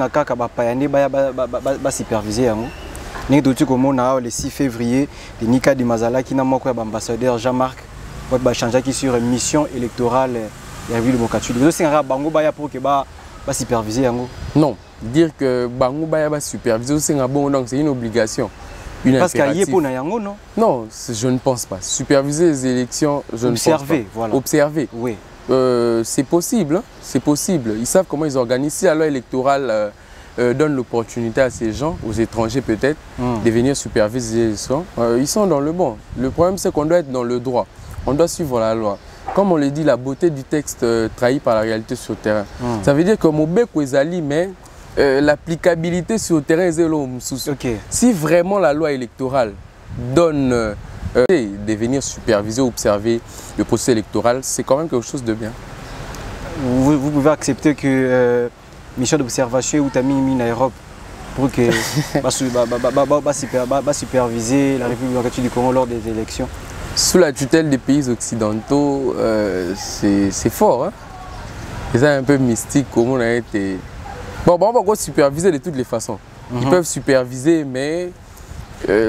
superviser. Le 6 février, le Nika de Mazala qui n'a pas ambassadeur Jean-Marc va changer sur une mission électorale de la ville de Mokatchou. Vous avez un bango pour que superviser. Non. Dire que Bango Baya va superviser, c'est une obligation. Parce qu'il y a pour Nayango, non? Non, je ne pense pas. Superviser les élections, je ne pense pas. Voilà. Observer. Oui. C'est possible. Hein? C'est possible. Ils savent comment ils organisent. Si la loi électorale donne l'opportunité à ces gens, aux étrangers peut-être, de venir superviser les élections, ils sont dans le bon. Le problème, c'est qu'on doit être dans le droit. On doit suivre la loi. Comme on le dit, la beauté du texte trahie par la réalité sur le terrain. Ça veut dire que Mobek Ouezali, mais l'applicabilité sur le terrain est zéro. Si vraiment la loi électorale donne de venir superviser, observer le processus électoral, c'est quand même quelque chose de bien. Vous pouvez accepter que mission d'observation ou Tami Europe pour que superviser la République du Congo lors des élections? Sous la tutelle des pays occidentaux, c'est fort. Hein? C'est un peu mystique comment on a été. Bon, on va superviser de toutes les façons. Ils peuvent superviser, mais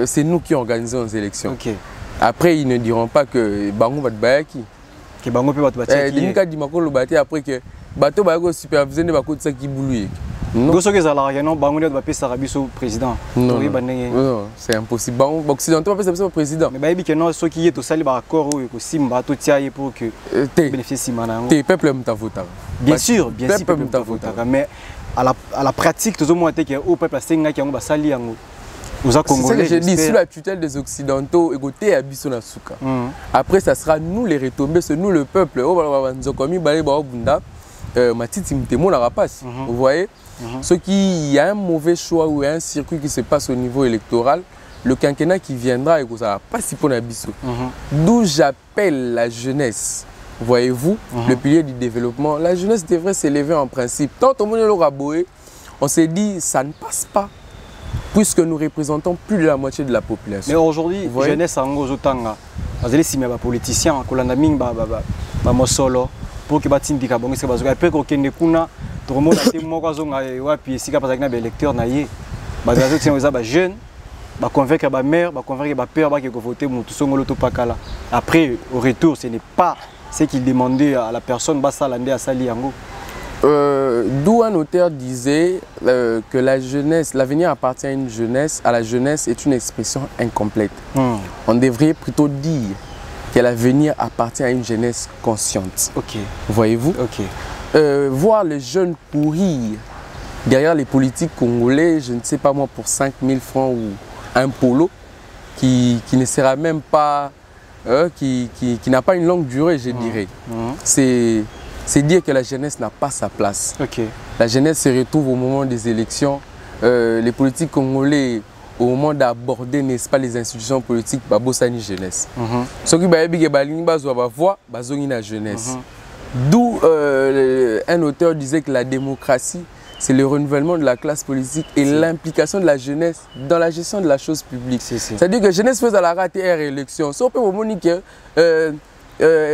c'est nous qui organisons les élections. Okay. Après, ils ne diront pas que Bango va te bayaki. Que Bango peut te bayaki. Ils ne après que Bato va superviser ne va pas ça qui boulou. Non. Bango va pas Sarabiso président. Non, c'est impossible. Bango occidentaux va pas ça président. Mais baby que non, ceux qui est au sali ba accord ou que simba to tiaye pour que bénéficie manango. T'es peuple m'tavota. Bien sûr, peuple m'tavota. Mais à la pratique, tout le monde est au peuple senga qui va sali yango. C'est ça que j'ai dit, sous la tutelle des Occidentaux, écoutez, à Bissonasuka. Après, ça sera nous les retombées, c'est nous le peuple. Vous voyez, ce qui y a un mauvais choix ou un circuit qui se passe au niveau électoral, le quinquennat qui viendra, et ça va pas si pour Nabisso. D'où j'appelle la jeunesse. Voyez-vous, le pilier du développement, la jeunesse devrait s'élever en principe. Tant au monde on s'est dit, ça ne passe pas. Puisque nous représentons plus de la moitié de la population. Mais aujourd'hui, la jeunesse a un tanga. Si les politiciens, pour que les politiciens après qu'on ait kuna, tout le monde a été mort puis si parce que les électeurs naïe, les jeunes, convaincre les mères, convaincre les pères qui vont voter pour tout ce monde pakala. Après au retour, ce n'est pas ce qu'ils demandaient à la personne basalandé à sali yango. D'où un auteur disait que la jeunesse, l'avenir appartient à la jeunesse est une expression incomplète. On devrait plutôt dire que l'avenir appartient à une jeunesse consciente. Voyez-vous? Voir les jeunes courir derrière les politiques congolais, je ne sais pas moi, pour 5 000 francs ou un polo, qui ne sera même pas, qui n'a pas une longue durée, je dirais. C'est dire que la jeunesse n'a pas sa place. La jeunesse se retrouve au moment des élections. Les politiques congolais, au moment d'aborder, n'est-ce pas, les institutions politiques, babosani jeunesse. Ce qui est la jeunesse. D'où un auteur disait que la démocratie, c'est le renouvellement de la classe politique et l'implication de la jeunesse dans la gestion de la chose publique. C'est-à-dire que la jeunesse fait à la rater élection. Si on peut vous dire que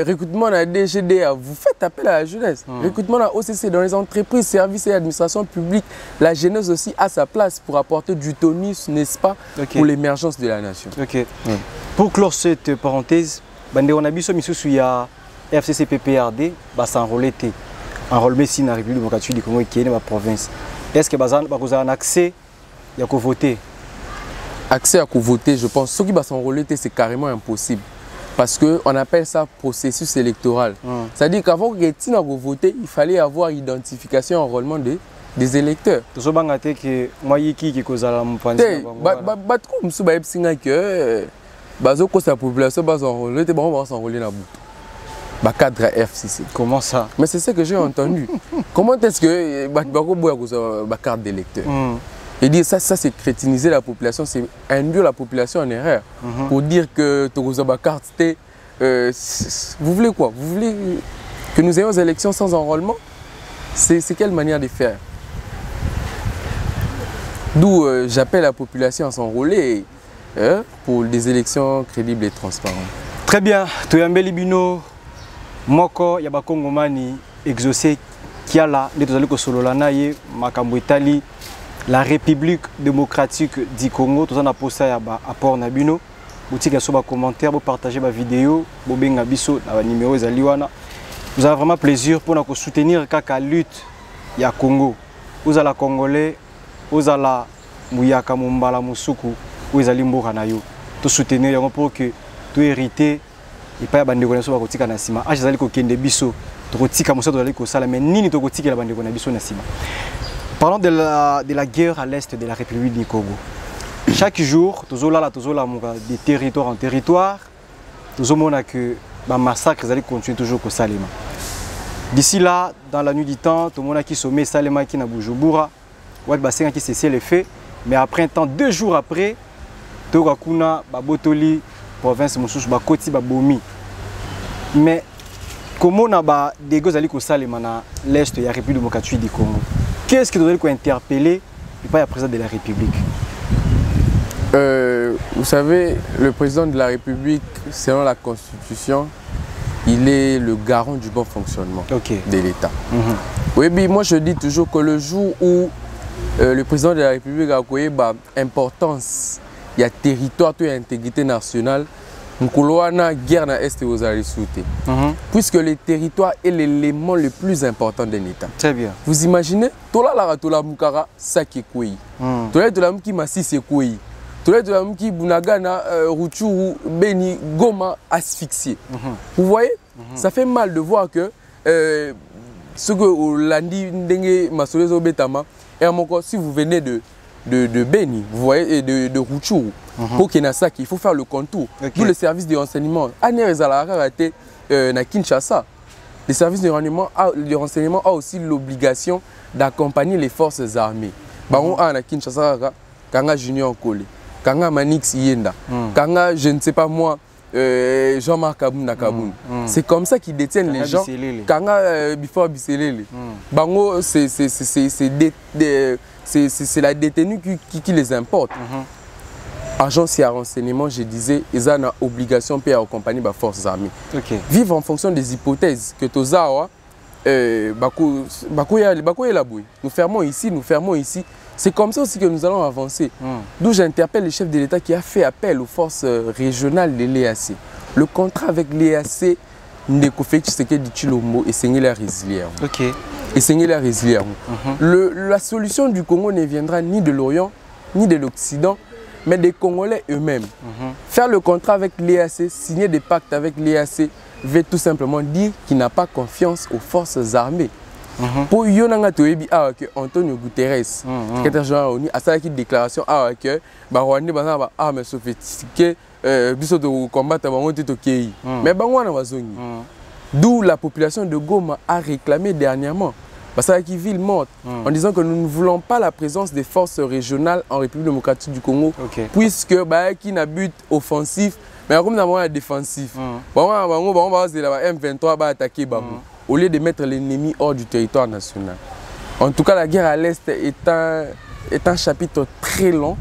recrutement à DGDA, vous faites appel à la jeunesse. Recrutement à OCC dans les entreprises, services et administrations publiques, la jeunesse aussi a sa place pour apporter du tonus, n'est-ce pas, pour l'émergence de la nation. Pour clore cette parenthèse, on a vu il y a FCCPPRD, s'enrôler enrôler si dans la République démocratique du Congo qui est dans la province. Est-ce que vous avez un accès à voter? Accès à voter, je pense. Ce qui va s'enrôler, c'est carrément impossible. Parce qu'on appelle ça processus électoral. C'est-à-dire qu'avant que voter, il fallait avoir identification et enrôlement des électeurs. Tu sais que moi, qui cause la population va s'enrôler dans le cadre FCC. Comment ça? Mais c'est ce que j'ai entendu. Comment est-ce que la carte d'électeur? Et dire ça c'est crétiniser la population, c'est induire la population en erreur. Pour dire que la carte, vous voulez quoi? Vous voulez que nous ayons des élections sans enrôlement? C'est quelle manière de faire? D'où j'appelle la population à s'enrôler pour des élections crédibles et transparentes. Très bien. Toyambe Libino, Moko, Yabakongomani, exaucé, Kiala, Netozali Sololana, Makambo Itali, la République démocratique du Congo, tout ça, on a posté à apport Nabino. Boutique à soba commentaire, vous partagez ma vidéo, vous benga biso, na numéro zaliwana. Vous avez vraiment plaisir pour nous soutenir la lutte ya Congo. Vous allez Congolais, vous allez Mouyaka Mumbala Musuku, vous allez Mboka na yo. Tout soutenir pour que tout hérité et pas bande connaissance ba kotika na sima. Ah zali ko kende biso, to kotika musa to zali ko sala mais nini to kotika la bande connaissance biso na sima. Parlons de la guerre à l'est de la République du Congo. Chaque jour, de territoire en territoire, nous avons que les massacres continuent toujours au Salema. D'ici là, dans la nuit du temps, tout le monde qui sommet Salema qui n'a Bujumbura, qui cessé les faits, mais après un temps, 2 jours après, Torakuna, Babotoli, province Moussous, Bakoti, Babomi. Mais comment on a des gosses au Salema dans l'est de la République démocratique du Congo? Qu'est-ce qui doit être interpellé et pas le président de la République? Vous savez, le président de la République, selon la Constitution, il est le garant du bon fonctionnement de l'État. Oui, mais moi je dis toujours que le jour où le président de la République a eu l'importance, il y a territoire, il y a intégrité nationale, nous avons une guerre dans l'Est aux Alissouté. Puisque le territoire est l'élément le plus important de l'État. Très bien. Vous imaginez, Tola la Tola Mukara, Saki Kouyi. Tola Tola Muki Massi Kouyi. Tola Tola Muki Bunagana, Ruchuru, Beni, Goma, asphyxié. Vous voyez, ça fait mal de voir que ce que Landi Ndenge Masolezo Betama, et encore si vous venez de Beni, vous voyez, et de Ruchuru, pour Kenasaki, il faut faire le contour. D'où le service de renseignement. Na Kinshasa, le service de renseignement a aussi l'obligation d'accompagner les forces armées. Baron a na Kinshasa, Kanga Junior Kole, Kanga Manix Yenda, Kanga, je ne sais pas moi, Jean-Marc Kaboun Nakaboun. C'est comme ça qu'ils détiennent les gens. Kanga Before Bisselele. Bango, c'est la détenue qui les importe. Agence et renseignement, je disais, ils ont une obligation de accompagner les forces armées. Vivre en fonction des hypothèses que Tozawa, nous fermons ici, nous fermons ici. C'est comme ça aussi que nous allons avancer. D'où j'interpelle le chef de l'État qui a fait appel aux forces régionales de l'EAC. Le contrat avec l'EAC, la solution du Congo ne viendra ni de l'Orient, ni de l'Occident, mais des Congolais eux-mêmes. Faire le contrat avec l'EAC, signer des pactes avec l'EAC, veut tout simplement dire qu'il n'a pas confiance aux forces armées. Pour Yonanga Toebi, Antonio Guterres, secrétaire général de l'ONU, a fait une déclaration que Rwanda a armes sophistiquées, biso de combattre mais d'où la population de Goma a réclamé dernièrement. Parce qu'il ville morte en disant que nous ne voulons pas la présence des forces régionales en République démocratique du Congo, puisque qui n'a but offensif, mais comme nous avons défensif. M23 va attaquer au lieu de mettre l'ennemi hors du territoire national. En tout cas, la guerre à l'Est est un chapitre très long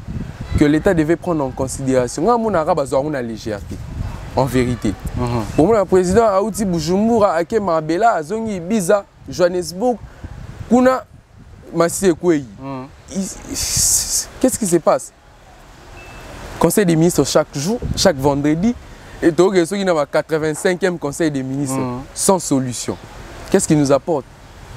que l'État devait prendre en considération. En vérité. Pour moi, le président Aouti Bujumbura, Ake Mabela, Azongi Ibiza, Johannesburg, Kuna Massi Ekweyi. Qu'est-ce qui se passe? Conseil des ministres chaque jour, chaque vendredi, et il y a le 85e conseil des ministres sans solution. Qu'est-ce qui nous apporte?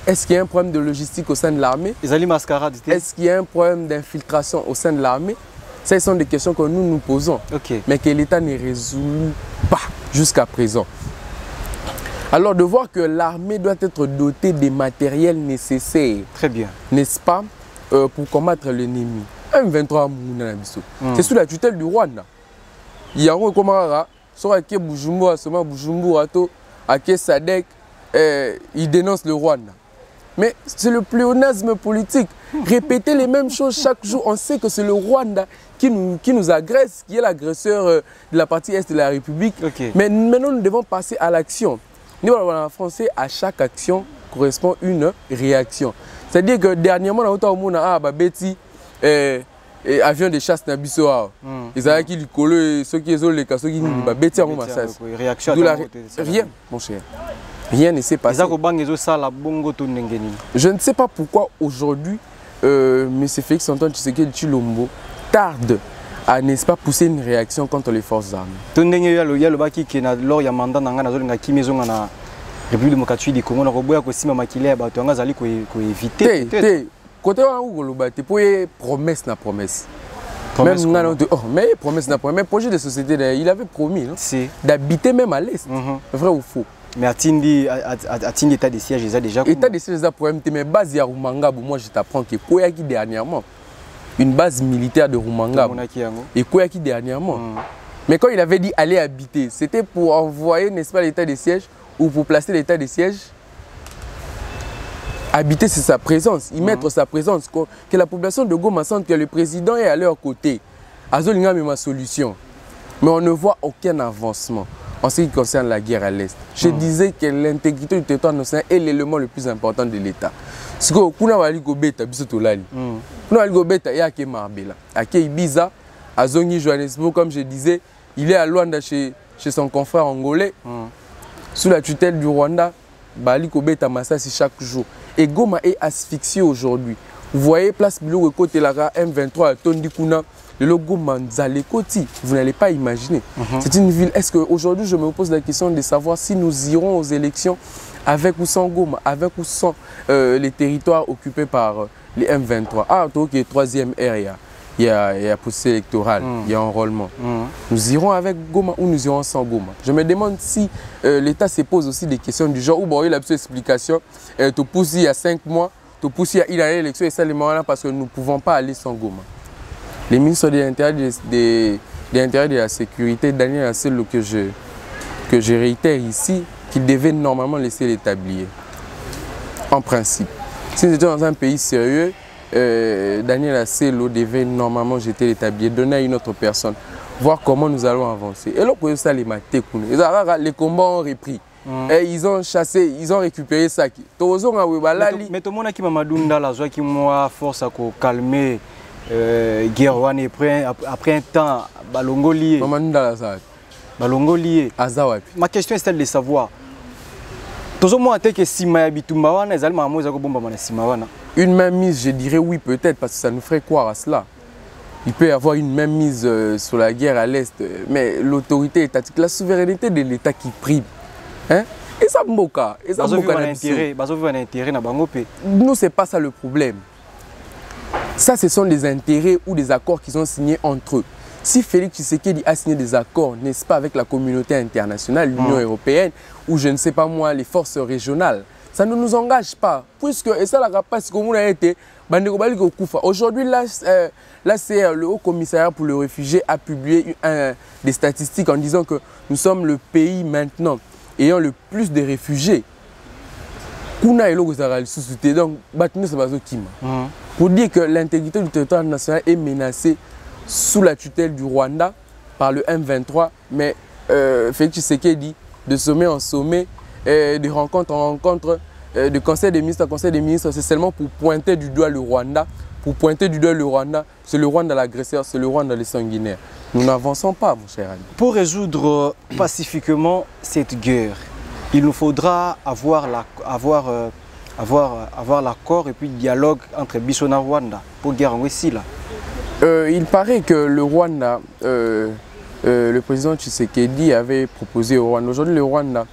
Est-ce qu'il y a un problème de logistique au sein de l'armée? Est-ce qu'il y a un problème d'infiltration au sein de l'armée? Ce sont des questions que nous nous posons, mais que l'État ne résout pas jusqu'à présent. Alors de voir que l'armée doit être dotée des matériels nécessaires, n'est-ce pas, pour combattre l'ennemi. M23, c'est sous la tutelle du Rwanda. Il y a un comment sur Ake Bujumbura, seulement Bujumbura, Ake Sadek, il dénonce le Rwanda. Mais c'est le pléonasme politique. Répéter les mêmes choses chaque jour, on sait que c'est le Rwanda qui nous agresse, qui est l'agresseur de la partie est de la République. Mais maintenant, nous devons passer à l'action. Nous, en français, à chaque action correspond une réaction. C'est-à-dire que dernièrement, on a Betty, avion de chasse Nabiso. Ils ont qui collent ceux qui ont les cas, ceux qui ont Betty en massage. Rien, mon cher. Rien ne s'est passé. Je ne sais pas pourquoi aujourd'hui, M. Félix Antoine Tshisekedi Tshilombo tarde à, n'est-ce pas, pousser une réaction contre les forces armées. Côté promesse na promesse. Mais promesse na promesse. Mais projet de société, il avait promis d'habiter même à l'Est. Vrai ou faux? Mais Atindi état de siège, déjà déjà. État de siège, problème. Mais base à Rumangabo, moi je t'apprends que Koyaki dernièrement, une base militaire de Rumangabo. Et Koyaki dernièrement. Mais quand il avait dit aller habiter, c'était pour envoyer, n'est-ce pas, l'état de siège ou pour placer l'état de siège. Habiter, c'est sa présence, y mettre sa présence, que la population de Goma sente que le président est à leur côté. Azolinga met ma solution. Mais on ne voit aucun avancement en ce qui concerne la guerre à l'Est. Je disais que l'intégrité du territoire national est l'élément le plus important de l'État. Ce que kuna wali go beta biso tolali. Kuna wali go beta ya ke Marbella, ake Ibiza, azongi Johannesburg comme je disais, il est à Luanda chez son confrère angolais. sous la tutelle du Rwanda, Bali Kobeta Massasi chaque jour. Et Goma est asphyxié aujourd'hui. Vous voyez, place Bilo côté Lara M23 à Tondikuna, le logo Manzale Koti. Vous n'allez pas imaginer. C'est une ville. Est-ce qu'aujourd'hui, je me pose la question de savoir si nous irons aux élections avec ou sans Goma, avec ou sans les territoires occupés par les M23. Ah, donc, il y a troisième ère, il y a processus électoral, il y a enrôlement. Nous irons avec Goma ou nous irons sans Goma. Je me demande si l'État se pose aussi des questions du genre, ou bon, il a une explication, tu pousses il y a 5 mois, tu pousses il y a l'élection et ça les moments là parce que nous ne pouvons pas aller sans Goma. Les ministres de l'Intérieur de la Sécurité, Daniel Asselo, que je réitère ici, qu'il devait normalement laisser l'établir. En principe. Si nous étions dans un pays sérieux, Daniel Asselo devait normalement jeter l'établir, donner à une autre personne, voir comment nous allons avancer. Et là, ça les maté. Les combats ont repris. Et ils ont chassé, ils ont récupéré ça. Mais tout le monde qui m'a dit que moi force à calmer guerre après un temps balongolié. Balongolié. Ma question est celle de savoir. Une mainmise, je dirais oui peut-être parce que ça nous ferait croire à cela. Il peut y avoir une mainmise sur la guerre à l'Est, mais l'autorité étatique, la souveraineté de l'État qui prime. Hein? Et ça m'boka. Et ça nous, c'est pas ça le problème. Ça, ce sont des intérêts ou des accords qu'ils ont signés entre eux. Si Félix Tshisekedi a signé des accords, n'est-ce pas, avec la communauté internationale, l'Union européenne, ou je ne sais pas moi, les forces régionales, ça ne nous engage pas. Puisque, et ça, la rapace, comme on a été, aujourd'hui, là, c'est le Haut Commissariat pour les réfugiés a publié des statistiques en disant que nous sommes le pays maintenant ayant le plus de réfugiés. Donc, pour dire que l'intégrité du territoire national est menacée sous la tutelle du Rwanda par le M23, mais Félix Tshisekedi, de sommet en sommet, de rencontre en rencontre, de conseil des ministres en conseil des ministres, c'est seulement pour pointer du doigt le Rwanda. Pour pointer du doigt le Rwanda, c'est le Rwanda l'agresseur, c'est le Rwanda le sanguinaire. Nous n'avançons pas, mon cher ami. Pour résoudre pacifiquement cette guerre, il nous faudra avoir l'accord et puis le dialogue entre Bissau et Rwanda pour guerre en Wessi là. Il paraît que le Rwanda, le président Tshisekedi avait proposé au Rwanda. Aujourd'hui, le Rwanda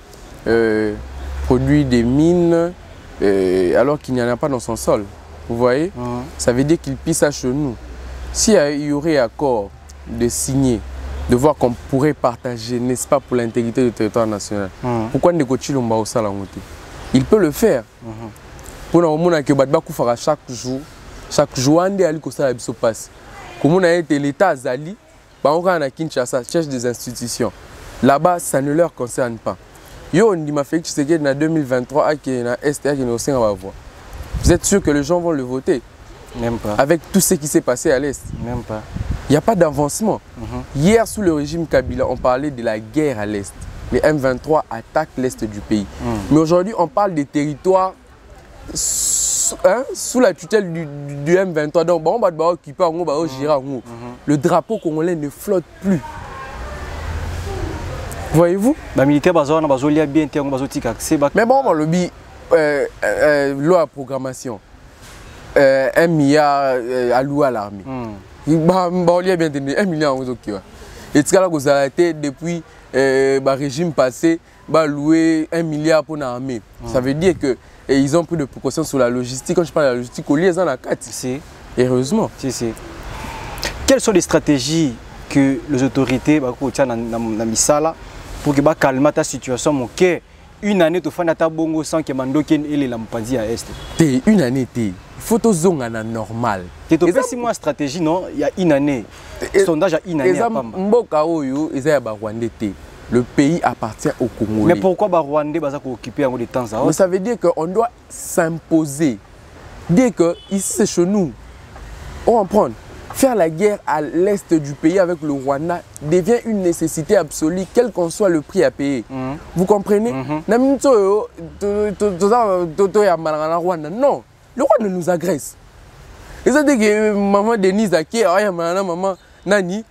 produit des mines alors qu'il n'y en a pas dans son sol. Vous voyez? Ça veut dire qu'il pisse à chez nous. S'il y aurait accord de signer, de voir qu'on pourrait partager, n'est-ce pas, pour l'intégrité du territoire national, pourquoi Ndekochilomba au Salamote? Il peut le faire. Pour le moment, chaque jour, comme on a été l'État Azali, on a Kinshasa, cherche des institutions. Là-bas, ça ne leur concerne pas. Yo, on dit ma fait que c'est en 2023 vous êtes sûr que les gens vont le voter? Même pas. Avec tout ce qui s'est passé à l'Est? Même pas. Il n'y a pas d'avancement. Hier, sous le régime Kabila, on parlait de la guerre à l'Est. Les M23 attaquent l'Est du pays. Mais aujourd'hui, on parle des territoires sous la tutelle du M23. Donc, on va occuper, on va gérer. Le drapeau congolais ne flotte plus. Voyez-vous? Les militaires, bien, mais bon, le loi à programmation, 1 milliard alloué à l'armée. Il y a bien 1 milliard de dollars. Et ce que vous avez été depuis le régime passé, loué 1 milliard pour l'armée. Ça veut dire qu'ils ont pris de précautions sur la logistique. Quand je parle de la logistique, au lieu de la 4. Heureusement. Quelles sont les stratégies que les autorités pour calmer ta situation? Une année, tu fais un bongo sans que Mandoken et les Lampanzi à Est. Une année, il faut que tu aies normal. Tu as fait 6 mois de stratégie, non? Il y a une année. Sondage à une année. Le pays appartient au Congo. Mais pourquoi les Rwandais sont occupés en des temps? Mais ça veut dire qu'on doit s'imposer. Dès que ici c'est chez nous, on va prendre. Faire la guerre à l'est du pays avec le Rwanda devient une nécessité absolue, quel qu'en soit le prix à payer. Vous comprenez? Non, le Rwanda nous agresse. Et ça dit que maman Denise Aké, maman Nani,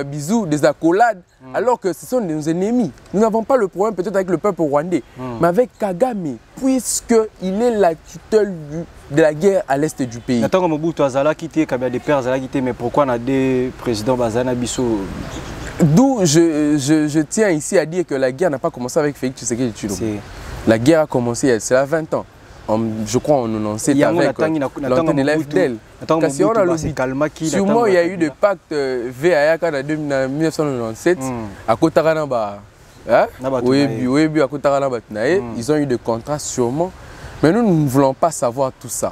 bisous, des accolades, alors que ce sont nos ennemis. Nous n'avons pas le problème peut-être avec le peuple rwandais, mais avec Kagame, puisqu'il est la tutelle de la guerre à l'est du pays. Attends, Mobutu Azala quitté, Kabila des pères Azala quitté, mais pourquoi on a des présidents Bazana Bisso? D'où je tiens ici à dire que la guerre n'a pas commencé avec Félix Tshisekedi Tshilombo. La guerre a commencé il y a 20 ans. Je crois en 97 avec l'antenne de l'AFDL. Sûrement il y a eu des pactes VAYAK en 1997 à Kotaranaba. Ils ont eu des contrats sûrement. Mais nous ne voulons pas savoir tout ça.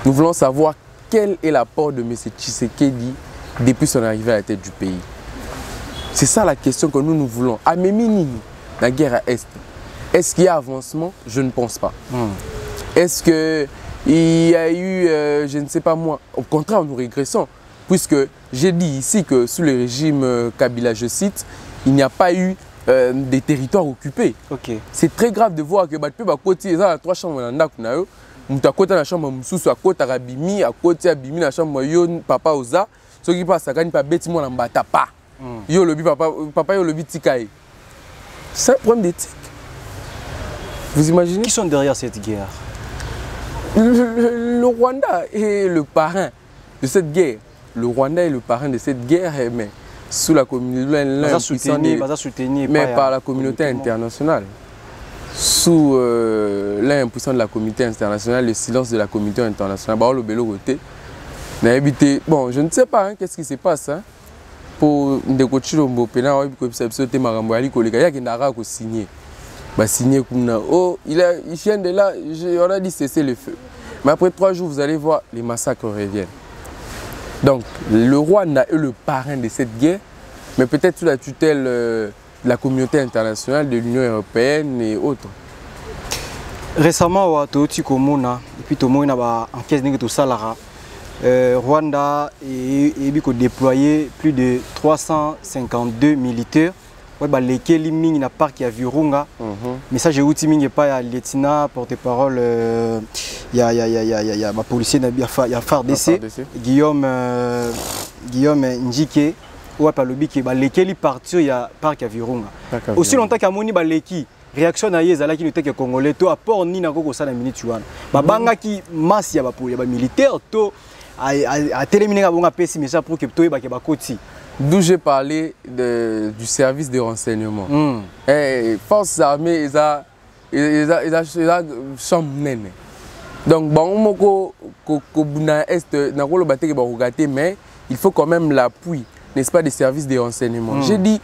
Nous voulons savoir quel est l'apport de M. Tshisekedi depuis son arrivée à la tête du pays. C'est ça la question que nous voulons. À Mémini, la guerre à Est. Est-ce qu'il y a avancement? Je ne pense pas. Est-ce qu'il y a eu, je ne sais pas moi, au contraire, nous régressons. Puisque j'ai dit ici que sous le régime Kabila, je cite, il n'y a pas eu des territoires occupés. C'est très grave de voir que il y a 3 chambres dans le côté de la chambre, à côté de Bimi, à côté de la chambre, papa Oza, ce qui passe à gagner pas bêtis, moi, pas. Yo le papa yo le tikaï. C'est un problème d'éthique. Vous imaginez? Qui sont derrière cette guerre? Le Rwanda est le parrain de cette guerre. Le Rwanda est le parrain de cette guerre, mais sous la communauté, mais par la communauté internationale. Sous l'impuissance de la communauté internationale, le silence de la communauté internationale. Bon, je ne sais pas qu'est-ce qui se passe. Pour Ndeko Tshilombo pena marambo ali koleka yaki ndara ko signer oh il vient de là, on a dit cesser le feu, mais après 3 jours vous allez voir les massacres reviennent. Donc le Rwanda est le parrain de cette guerre, mais peut-être sous la tutelle de la communauté internationale, de l'Union européenne et autres. Récemment et puis tout le monde a enquête tout ça là. Rwanda a déployé plus de 352 militaires. Lesquels il n'a pas qui a Virunga. Mais ça j'ai outil mingi pas le lieutenant porte-parole il y a ma policier il y a FARDC Guillaume Njike ou pas le biki lesquels partir il y a parc à Virunga. Aussi longtemps qu'à moni baleki réaction na yezala qui n'était que congolais to apport ni na koko ça na minute wana. Banga qui masse ya ba militaire to à terminer à PC mais ça pour que tout est bakoti. D'où j'ai parlé du service de renseignement. Forces armées, ils ont chambre. Donc bon mais il faut quand même l'appui, n'est-ce pas, des services de renseignement. J'ai dit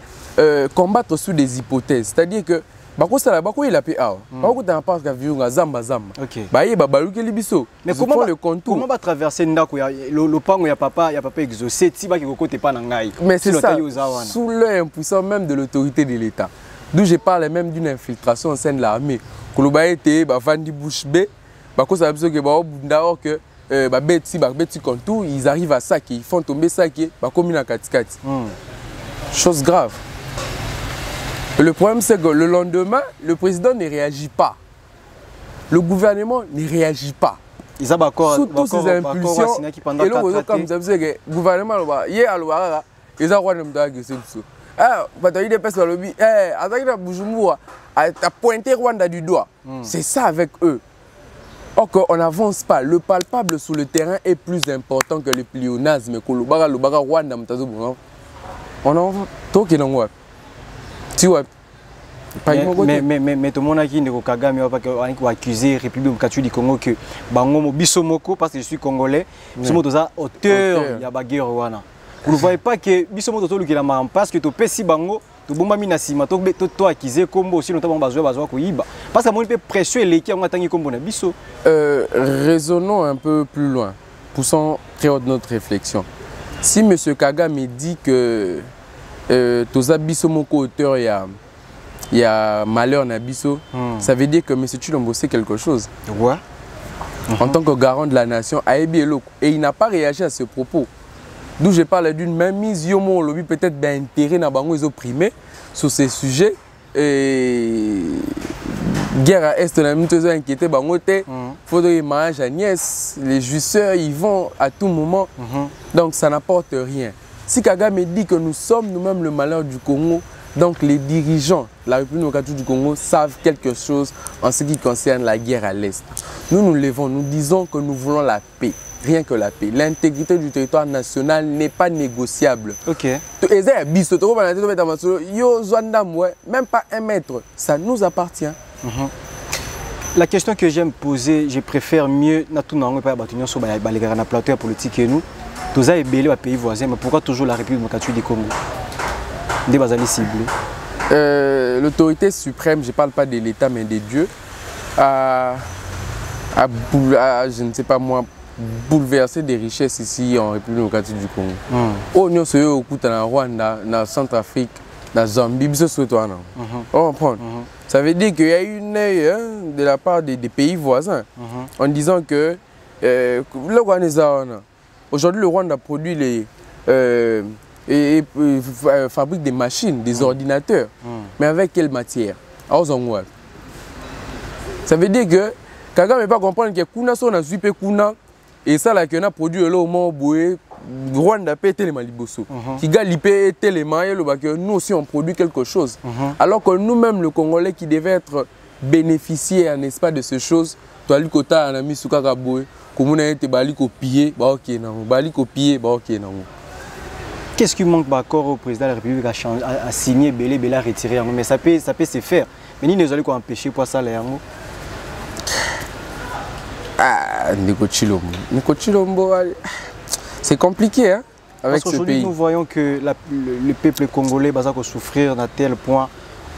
combattre sous des hypothèses, c'est-à-dire que mais comment va traverser le pango ya papa exaucé mais c'est ça, sous l'impuissance même de l'autorité de l'État. D'où je parle même d'une infiltration au sein de l'armée. Ils arrivent à ça, ils font tomber ça, chose grave. Le problème, c'est que le lendemain, le président ne réagit pas. Le gouvernement ne réagit pas. Ils ont sous toutes ces impulsions. Et le comme ça, le gouvernement, il y a ils ont pointé Rwanda du doigt. C'est ça avec eux. Or qu'on n'avance pas. Le palpable sur le terrain est plus important que le pléonasme. On en va. Tu vois. Mais tout le monde a dit que Kagame a accusé la République du Congo que Bango Bissomoko, parce que je suis congolais, Bissomoko est auteur de la guerre. Vous ne voyez pas que Bissomoko est auteur de parce que tu peux si Bango, tu peux pas si tu accusé Combo aussi, notamment Bazoua Koyiba. Parce que moi, je peux presser les qui ont attendu Combo na Bisso. Raisonnons un peu plus loin, poussons très haut notre réflexion. Si M. Kagame dit que Toza Bissomoko auteur il y a malheur Nabiso, ça veut dire que M. Tshilombo sait quelque chose. Ouais. En tant que garant de la nation, et il n'a pas réagi à ce propos. D'où je parle d'une même mise, peut-être d'intérêt dans les opprimés sur ces sujets. Et guerre à Est, on a mis inquiété, il faudrait mariage à Niès, les jouisseurs, ils vont à tout moment. Donc ça n'apporte rien. Si Kagame dit que nous sommes nous-mêmes le malheur du Congo, donc les dirigeants de la République démocratique du Congo savent quelque chose en ce qui concerne la guerre à l'Est. Nous levons, nous disons que nous voulons la paix. Rien que la paix. L'intégrité du territoire national n'est pas négociable. Ok. Même pas 1 mètre, ça nous appartient. La question que j'aime poser, je préfère mieux na tout nango pas batunyo so ba na plateau politique que nous. Tous les pays voisins, mais pourquoi toujours la République démocratique du Congo? Des bazali ciblés. L'autorité suprême, je ne parle pas de l'État mais des dieux, a je ne sais pas moi, bouleversé des richesses ici en République démocratique du Congo. Oh, nous sommes au Rwanda, dans Centrafrique, dans Zambie, on prend. Ça veut dire qu'il y a une œil de la part des pays voisins en disant que le Rwanda, aujourd'hui le Rwanda produit et fabrique des machines, des ordinateurs. Mais avec quelle matière? Ça veut dire que Kagame ne peut pas comprendre que Kuna son a super Kuna et ça là qu'on a produit là au moment où Rwanda peut tellement liboso. Kigali peut tellement que nous aussi on produit quelque chose. Alors que nous-mêmes le Congolais qui devait être bénéficiaire, n'est-ce pas, de ces choses, toi le côté on a mis sous Kagaboué, comme on a été bali copié, bah ok non, bali copié, bah ok non. Qu'est-ce qui manque encore au président de la République à signer Belé à retirer? Mais ça peut se faire. Mais nous allons empêcher pour ça les yango. Ah, Nico Chilombo, c'est compliqué hein, avec ce pays. Nous voyons que le peuple congolais va souffrir à tel point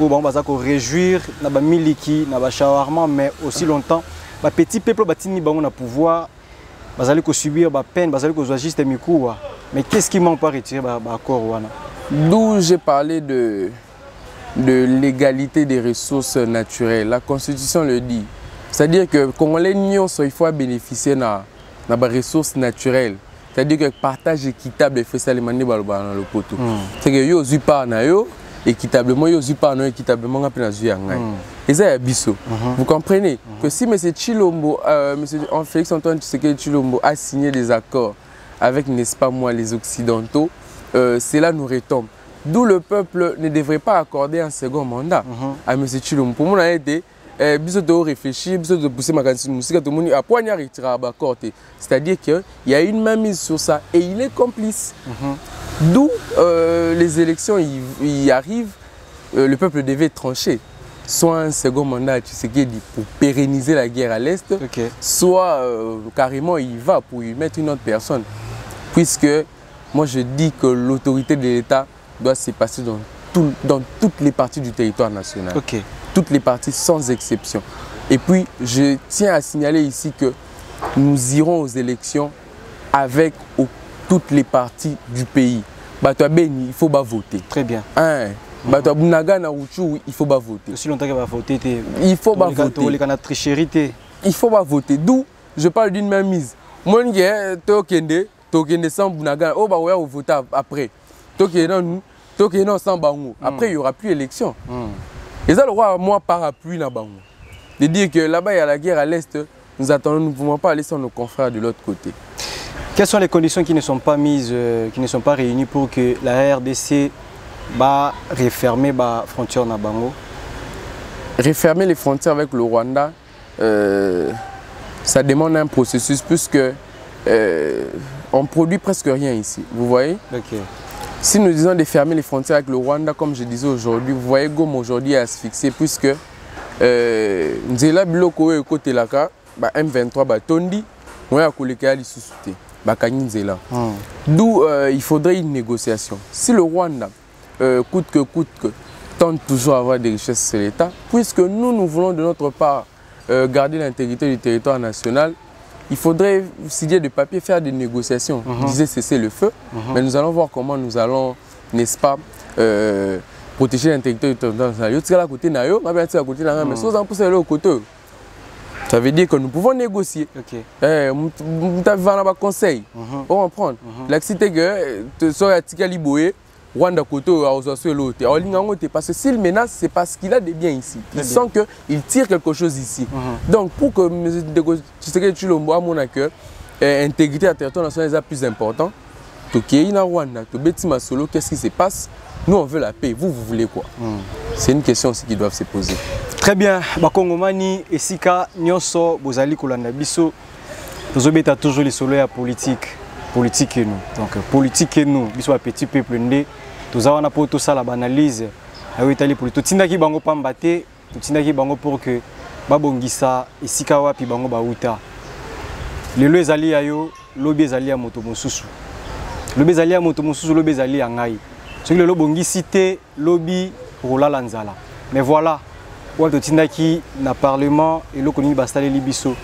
où on va réjouir, na ba miliki, na ba shawarma, mais aussi longtemps, ba petit peuple va tini bango na pouvoir, va aller subir ba peine, va aller jouer juste mikoua. Mais qu'est-ce qui manque pas retirer l'accord? D'où j'ai parlé de l'égalité des ressources naturelles. La Constitution le dit. C'est-à-dire que Congolais, il faut bénéficier de ressources naturelles. C'est-à-dire que le partage équitable est fait ça dans le poteau. C'est-à-dire que yo pas équitablement, yo pas équitablement et ça est Vous comprenez que si M. Chilombo, M. Félix Antoine Tshisekedi Chilombo a signé des accords avec, n'est-ce pas moi, les Occidentaux, cela nous retombe. D'où le peuple ne devrait pas accorder un second mandat à M. Chilombo. Pour moi, on a été réfléchir, de pousser ma musique, c'est-à-dire qu'il y a une mainmise sur ça et il est complice. D'où les élections y arrivent, le peuple devait trancher. Soit un second mandat pour pérenniser la guerre à l'Est, soit carrément il va pour y mettre une autre personne. Puisque moi je dis que l'autorité de l'État doit se passer dans toutes les parties du territoire national. Toutes les parties sans exception. Et puis je tiens à signaler ici que nous irons aux élections avec toutes les parties du pays. Il faut voter. Très bien. Il faut voter. Aussi longtemps qu'il va voter, il faut voter. Il faut voter. D'où je parle d'une mainmise. Moi, je sans Bunaga, on voter après. Sans Bango. Après, il n'y aura plus d'élection. Et ça, le roi, moi, parapluie dans Bango. De dire que là-bas, il y a la guerre à l'Est, nous attendons, nous ne pouvons pas aller sans nos confrères de l'autre côté. Quelles sont les conditions qui ne sont pas mises, qui ne sont pas réunies pour que la RDC refermer les frontières dans Bango? Refermer les frontières avec le Rwanda, ça demande un processus puisque on ne produit presque rien ici. Vous voyez? Si nous disons de fermer les frontières avec le Rwanda, comme je disais aujourd'hui, vous voyez Goma aujourd'hui est asphyxié puisque Nzela Biloko est côté là, M23 Tondi, moi à Koleka Lissusute, Nzela. D'où il faudrait une négociation. Si le Rwanda coûte que tente toujours à avoir des richesses sur l'État, puisque nous voulons de notre part garder l'intégrité du territoire national, il faudrait signer de papier, faire des négociations. Disait cesser le feu, mais nous allons voir comment nous allons, n'est-ce pas, protéger l'intégrité du territoire national. Ça veut dire que nous pouvons négocier. Nous avons un conseil. On va prendre. L'accident que tu sois à Rwanda Koto parce que s'il menace, c'est parce qu'il a des biens ici. Il sent qu'il tire quelque chose ici. Donc pour que Tshisekedi Tshilombo à mon accueil, l'intégrité du territoire national est plus important, Tokéina Rwanda, Tobeti Masolo, qu'est-ce qui se passe? Nous, on veut la paix. Vous voulez quoi? C'est une question aussi qui doivent se poser. Très bien. Bakongomani, Esika, Nyonso, Bozali, Kolanda, Biso, Tozobeta toujours les solos à politique. Politique et nous. Donc, politique et nous, Biso, petit peuple, Tozawana pour tout ça, la banalise. A Italie pour tout. Tindaki Bango Pambate, Tindaki Bango pour que Babongisa, Esika Wapi Bango Bauta. Les lois alliés à yo, l'obé allié à Motomosusu. L'obé allié à Motomosusu, l'obé allié à Ngai. Ce que le lobongi cité, lobby pour la Lanzala. Mais voilà, Walto Tindaki na parlement et le Koni Bastale Libiso.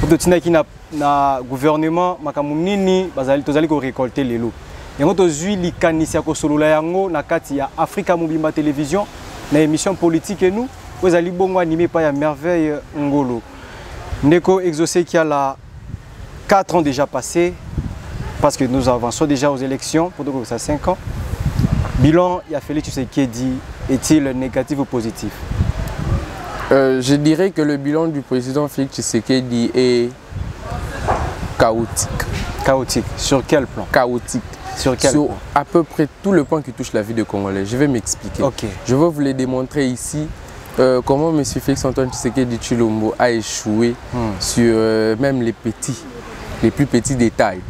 Walto Tindaki na gouvernement, Makamunini, Bazali Tozali ko récolter les lots. Yango tozui likanisi ya kosolola yango na kati ya Africa Mobimba Télévision, na émission politique et nous, vous allez bongo animé par ya Merveille Ngolo. Ndeko exaucé qui a la 4 ans déjà passé, parce que nous avançons déjà aux élections, pour que ça 5 ans. Bilan, il y a Félix Tshisekedi, est-il négatif ou positif? Je dirais que le bilan du président Félix Tshisekedi est chaotique. Chaotique. Sur quel plan? Chaotique. Sur quel plan? À peu près tout le point qui touche la vie de Congolais. Je vais m'expliquer. Okay. Je vais vous le démontrer ici. Comment M. Félix Antoine Tshisekedi Tshilombo a échoué sur même les plus petits détails.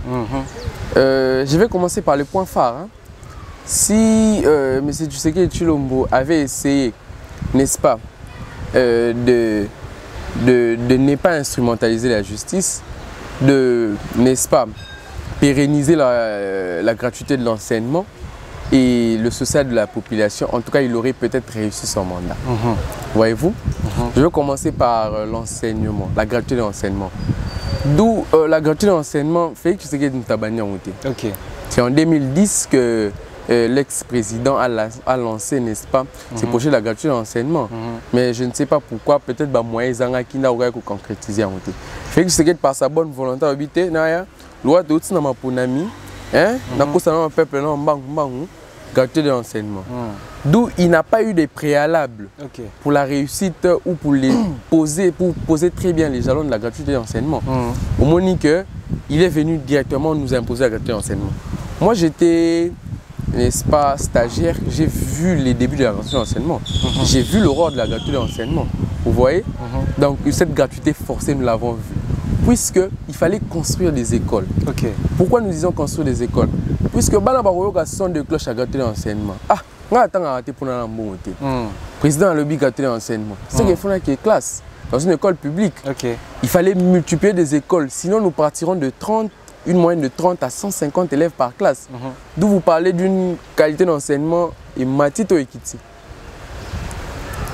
Je vais commencer par le point phare. Hein. Si M. Tshisekedi Tshilombo avait essayé, n'est-ce pas, de ne pas instrumentaliser la justice, de, n'est-ce pas, pérenniser la gratuité de l'enseignement et le social de la population, en tout cas, il aurait peut-être réussi son mandat. Voyez-vous? Je vais commencer par l'enseignement, la gratuité de l'enseignement. D'où la gratuité de l'enseignement fait que Tshisekedi Ntabani a monté. C'est en 2010 que l'ex-président a lancé, n'est-ce pas, ce projet de la gratuité de l'enseignement. Mais je ne sais pas pourquoi, peut-être que moyen qui n'a pas concrétisé. Fait que Tshisekedi par sa bonne volonté a habité, loi de tout ma ponami, hein, n'a pas peuple non bangu gratuité de l'enseignement. D'où il n'a pas eu de préalables pour la réussite ou pour les poser très bien les jalons de la gratuité de l'enseignement. Au moment que il est venu directement nous imposer la gratuité de l'enseignement. Moi j'étais, n'est-ce pas, stagiaire, j'ai vu les débuts de la gratuité de l'enseignement. J'ai vu l'horreur de la gratuité de l'enseignement. Vous voyez? Donc cette gratuité forcée, nous l'avons vue. Puisqu'il fallait construire des écoles. Pourquoi nous disons construire des écoles? Puisque le son de cloche à gratuité de l'enseignement. Ah, on attend à rater pour la montée. Président a le but gratuité de l'enseignement. C'est qu'il faut qu'il y ait classe dans une école publique. Il fallait multiplier des écoles, sinon nous partirons de 30, une moyenne de 30 à 150 élèves par classe. D'où vous parlez d'une qualité d'enseignement et matito ekiti.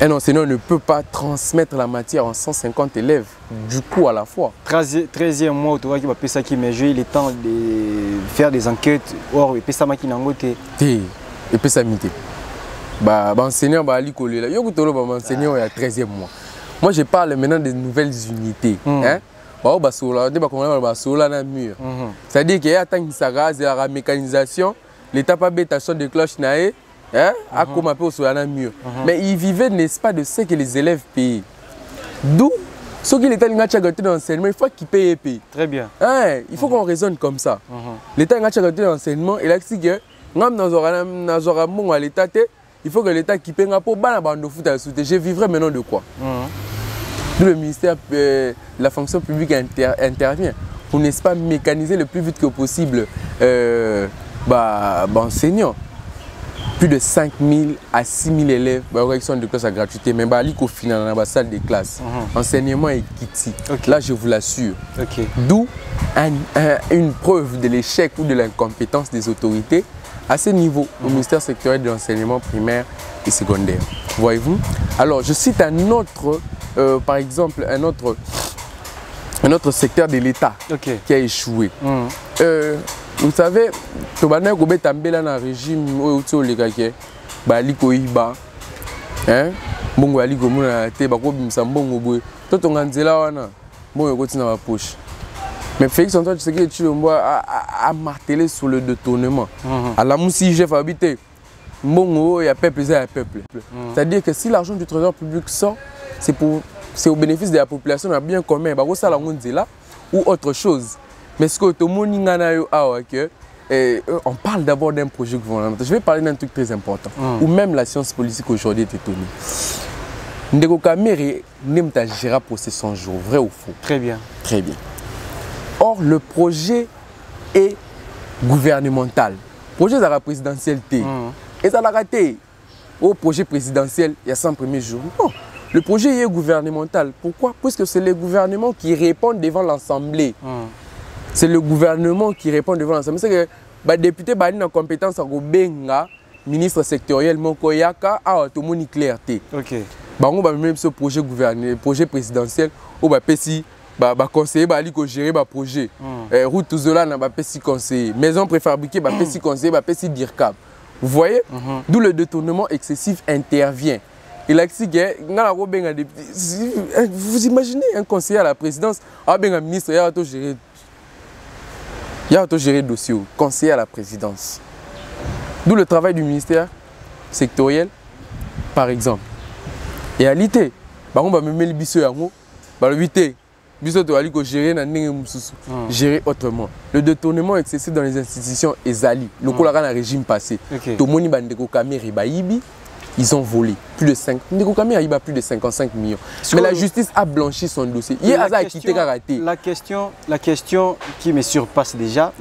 Un enseignant ne peut pas transmettre la matière en 150 élèves du coup à la fois. 13e mois, tu vois qu'il va passer ça qui m'a joué, il est temps de faire des enquêtes. Or, il peut ça qui n'a pas été. Il peut ça mité. Enseignant va aller coller là. Yo kutolo ba enseignant il y a 13e mois. Moi je parle maintenant des nouvelles unités. Hein? C'est-à-dire qu'il y a tant de la mécanisation, l'État pas bête à son de cloche naé. À comme un peu sur un mur. Mais ils vivaient, n'est-ce pas, de ce que les élèves payaient. D'où, ce que l'État a gratuité d'enseignement, il faut qu'il paye. Très bien. Il faut qu'on raisonne comme ça. L'État a gratuité d'enseignement, il a dit que il faut que l'État qui paye pour la bande de foot à soutenir. Je vivrai maintenant de quoi? D'où le ministère de la fonction publique intervient pour, n'est-ce pas, mécaniser le plus vite que possible enseignants. Plus de 5 000 à 6 000 élèves qui sont de classe à gratuité, mais au final, dans la salle de classe. Enseignement est quitté. Là, je vous l'assure. D'où une preuve de l'échec ou de l'incompétence des autorités à ce niveau, au ministère sectoriel de l'enseignement primaire et secondaire. Voyez-vous? Alors, je cite un autre, par exemple, un autre secteur de l'État qui a échoué. Vous savez, tu vas dans un régime où tu es Koiba, Bongo Ali Gomuna, Tebako Sambongo, tout on a la poche. Mais Félix Antoine Tshisekedi Tshilombo a martelé sur le détournement. À la moussi, j'ai habité. Bongo, il y a peuple, il y a peuple. C'est-à-dire que si l'argent du trésor public sort, c'est au bénéfice de la population, on a bien commun, ou autre chose. Mais ce que tout le monde a que on parle d'abord d'un projet gouvernemental. Je vais parler d'un truc très important, où même la science politique aujourd'hui est étonnée. Ndeko Kamere n'aime pas gérer pour ces 100 jours, vrai ou faux? Très bien. Très bien. Or, le projet est gouvernemental. Le projet est la présidentialité. Et ça l'a raté. Au projet présidentiel, il y a 100 premiers jours. Non. Le projet est gouvernemental. Pourquoi? Parce que c'est le gouvernement qui répond devant l'Assemblée. C'est le gouvernement qui répond devant l'Assemblée. C'est que les députés ont une compétence à le ministre sectoriel, Mokoyaka, a une clarté. Ok. Même ce projet présidentiel, où les conseiller va gérer le projet. Route Touzola n'a pas conseiller. Maison préfabriquée, va conseiller, va DIRCAB. Vous voyez? D'où le détournement excessif intervient. Il a dit que vous imaginez un conseiller à la présidence, un ministre, il y a gérer le dossier, conseiller à la présidence. D'où le travail du ministère sectoriel, par exemple. Et à l'ité, on va même le biseau, gérer autrement. Le détournement excessif dans les institutions est ali. Le régime passé. Tout le monde ils ont volé plus de 5 plus de 55 millions. Mais la justice a blanchi son dossier. La question qui me surpasse déjà,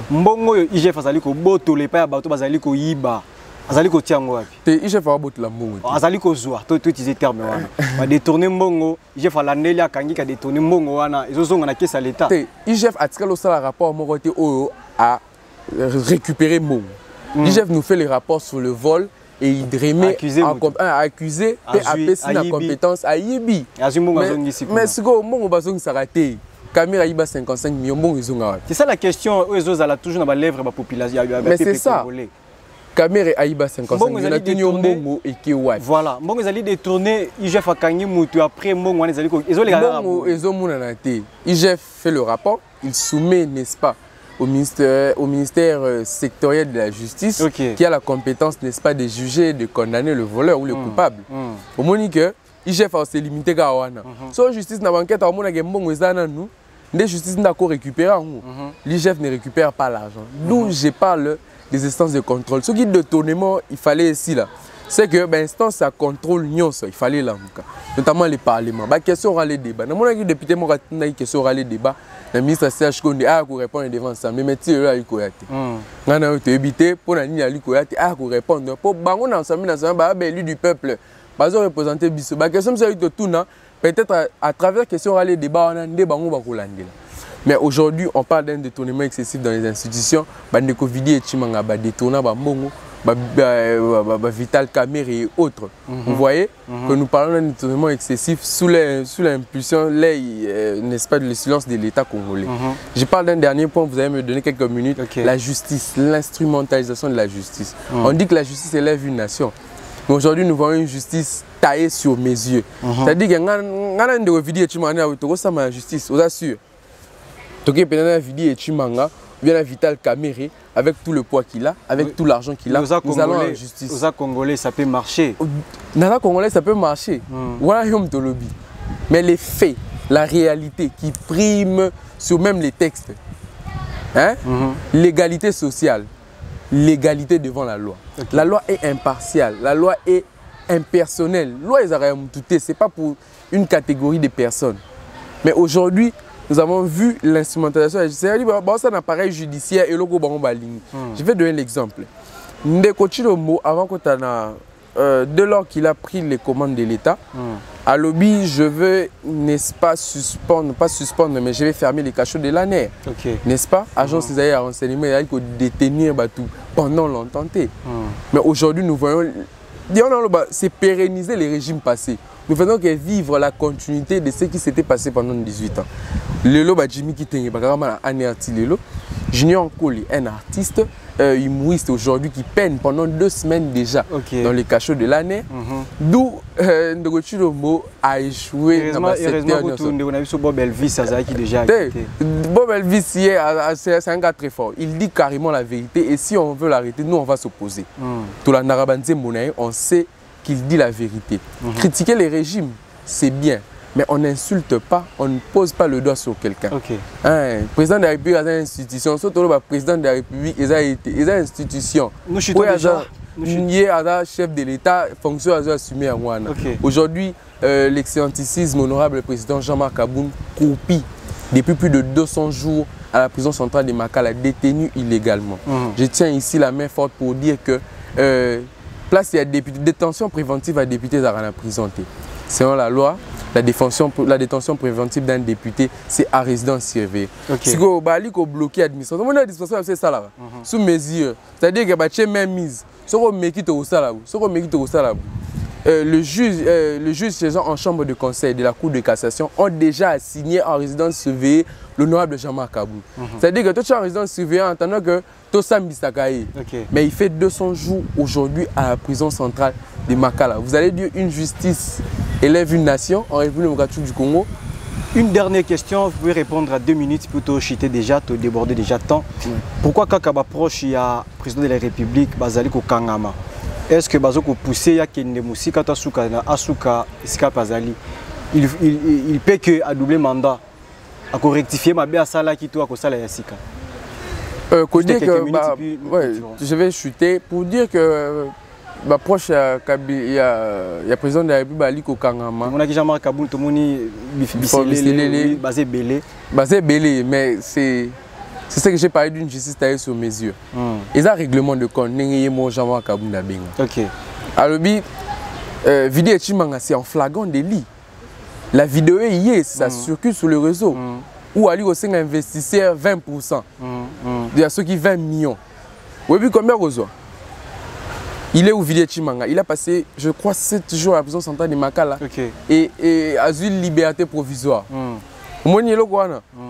Mbongo IGF azali ko botole pa ya bato bazali ko yiba. Azali ko tiango wapi? Te IGF a botole mbongo. Azali ko zwa to utiliser terme wana. Ba détourner mbongo, IGF alandeli akangi ka détourner mbongo wana, ezozonga na caisse à l'état. Te IGF a tiré le rapport mokote oyo a récupérer mbongo. L'IGF nous fait les rapports sur le vol et il remet accusé et apesi na compétence à Yibi. Mais ce que mon bazong s'arrêter. Kamera Yiba 55 millions bon ils ont. C'est ça la question aux autres a toujours dans la lèvre de la population. Mais c'est ça. Kamera Aïba 55 millions et qui ouais. Voilà. Bon ils allaient détourner IGF a kangi mutu après mon ils allaient ils ont IGF fait le rapport, il soumet n'est-ce pas au ministère sectoriel de la justice qui a la compétence, n'est-ce pas, de juger et de condamner le voleur ou le coupable. Au moment que IGF a aussi limité à Wana. So justice n'a enquête à mon bon nous, la justice n'a qu'à récupérer. L'IGF ne récupère pas l'argent. D'où je parle des instances de contrôle. Ce qui de détournement, il fallait ici là. C'est que l'instance à contrôle, il fallait là, notamment les parlements. La question aura les débats. Dans mon avis, député, moi, la question aura les débats. Le ministre CH Konde a répondre devant ça. Mais métier là, il koyate. On a évité pour la ligne à l'ikoyate a répondre. Pour bangon ensemble, élu du peuple. Bazo représenter biso. La question c'est de tout na. Peut-être à travers la question aura les débats, on a des bangon bakolande. Mais aujourd'hui, on parle d'un détournement excessif dans les institutions. Bandeko Vidi et Chimanga ba détourna ba mbongo. Vital Kamere et autres. Vous voyez que nous parlons d'un détournement excessif sous l'impulsion, n'est-ce pas, de le silence de l'État congolais. Je parle d'un dernier point, vous allez me donner quelques minutes. La justice, l'instrumentalisation de la justice. On dit que la justice élève une nation. Mais aujourd'hui, nous voyons une justice taillée sur mes yeux. C'est-à-dire que nous avons la justice, vous assure. Donc, il y a Chimanga, bien Vital Kamere, avec tout le poids qu'il a, avec tout l'argent qu'il a, nous allons en justice. Aux Congolais, ça peut marcher. Aux Congolais, ça peut marcher. Voilà, lobby. Mais les faits, la réalité qui prime sur même les textes, hein? L'égalité sociale, l'égalité devant la loi. La loi est impartiale, la loi est impersonnelle. La loi est ce n'est pas pour une catégorie de personnes. Mais aujourd'hui, nous avons vu l'instrumentalisation de la justice. C'est un appareil judiciaire et logo bango baling. Je vais donner l'exemple. Ndeko Chilomo, avant que dès lors qu'il a pris les commandes de l'État, à lobby, je veux, n'est-ce pas, suspendre, mais je vais fermer les cachots de l'ANER. N'est-ce pas? Agence des à renseignement, il faut détenir pendant longtemps. Mais aujourd'hui, nous voyons, c'est pérenniser les régimes passés. Nous faisons que vivre la continuité de ce qui s'était passé pendant 18 ans. Lelo Jimmy Kitenge, Junior Nkoli, un artiste, humoriste aujourd'hui qui peine pendant 2 semaines déjà dans les cachots de l'année. D'où Ndeko Chilomo a échoué dans le secteur. Bob Elvis qui déjà Bob Elvis, c'est un gars très fort. Il dit carrément la vérité et si on veut l'arrêter, nous on va s'opposer. Tout la Narabanze Monaï, on sait qu'il dit la vérité. Critiquer les régimes, c'est bien. mais on n'insulte pas, on ne pose pas le doigt sur quelqu'un. Ok. Hein, président de la République a une institution, surtout le président de la République, il a une institution. Nous chutons déjà. Chef de l'État, fonction assumée à moi. Aujourd'hui, l'excellentissime honorable président Jean-Marc Aboun croupit depuis plus de 200 jours à la prison centrale de Makala, détenu illégalement. Je tiens ici la main forte pour dire que place il y a détention préventive à député dans la prison. Selon la loi, la détention préventive d'un député, c'est à résidence surveillée. Si vous avez bloqué l'administration, c'est ça là. Sous mesure. C'est-à-dire que vous même mise. Le juge siégeant en chambre de conseil de la Cour de cassation ont déjà assigné en résidence surveillée l'honorable Jean-Marc Aboun. C'est-à-dire que toi tu es en résidence surveillée en attendant que Tossam Bissakaye. Mais il fait 200 jours aujourd'hui à la prison centrale de Makala. Vous allez dire une justice élève une nation en République démocratique du Congo. Une dernière question, vous pouvez répondre à 2 minutes, plutôt chiter déjà, te déborder déjà temps. Pourquoi quand on approche il y a président de la République, Bazali Kangama? Est-ce que Bazoko poussé ya kende musika tasuka na asuka iska Bazali? Il peut que à doubler mandat, à rectifier ma bien sala qui toi ko sala yasika. Je vais chuter pour dire que proche il y a président de la République Baliko Kangama. On a déjà marqué Kaboul tout moni basé belé mais c'est ça que j'ai parlé d'une justice taillée sur mesure. Et ça règlement de compte n'engayé mon Jean Kaboul Nabinga. OK. Alors vidéo Chimanga c'est en flagrant délit. La vidéo est ça circule sur le réseau. Où Ali aussi investisseur 20%. Il y a ceux qui 20 millions. Vous avez vu combien Rozo? Il est au Vidé Chimanga. Il a passé, je crois, 7 jours à la prison centrale de Makala. Et asile liberté provisoire.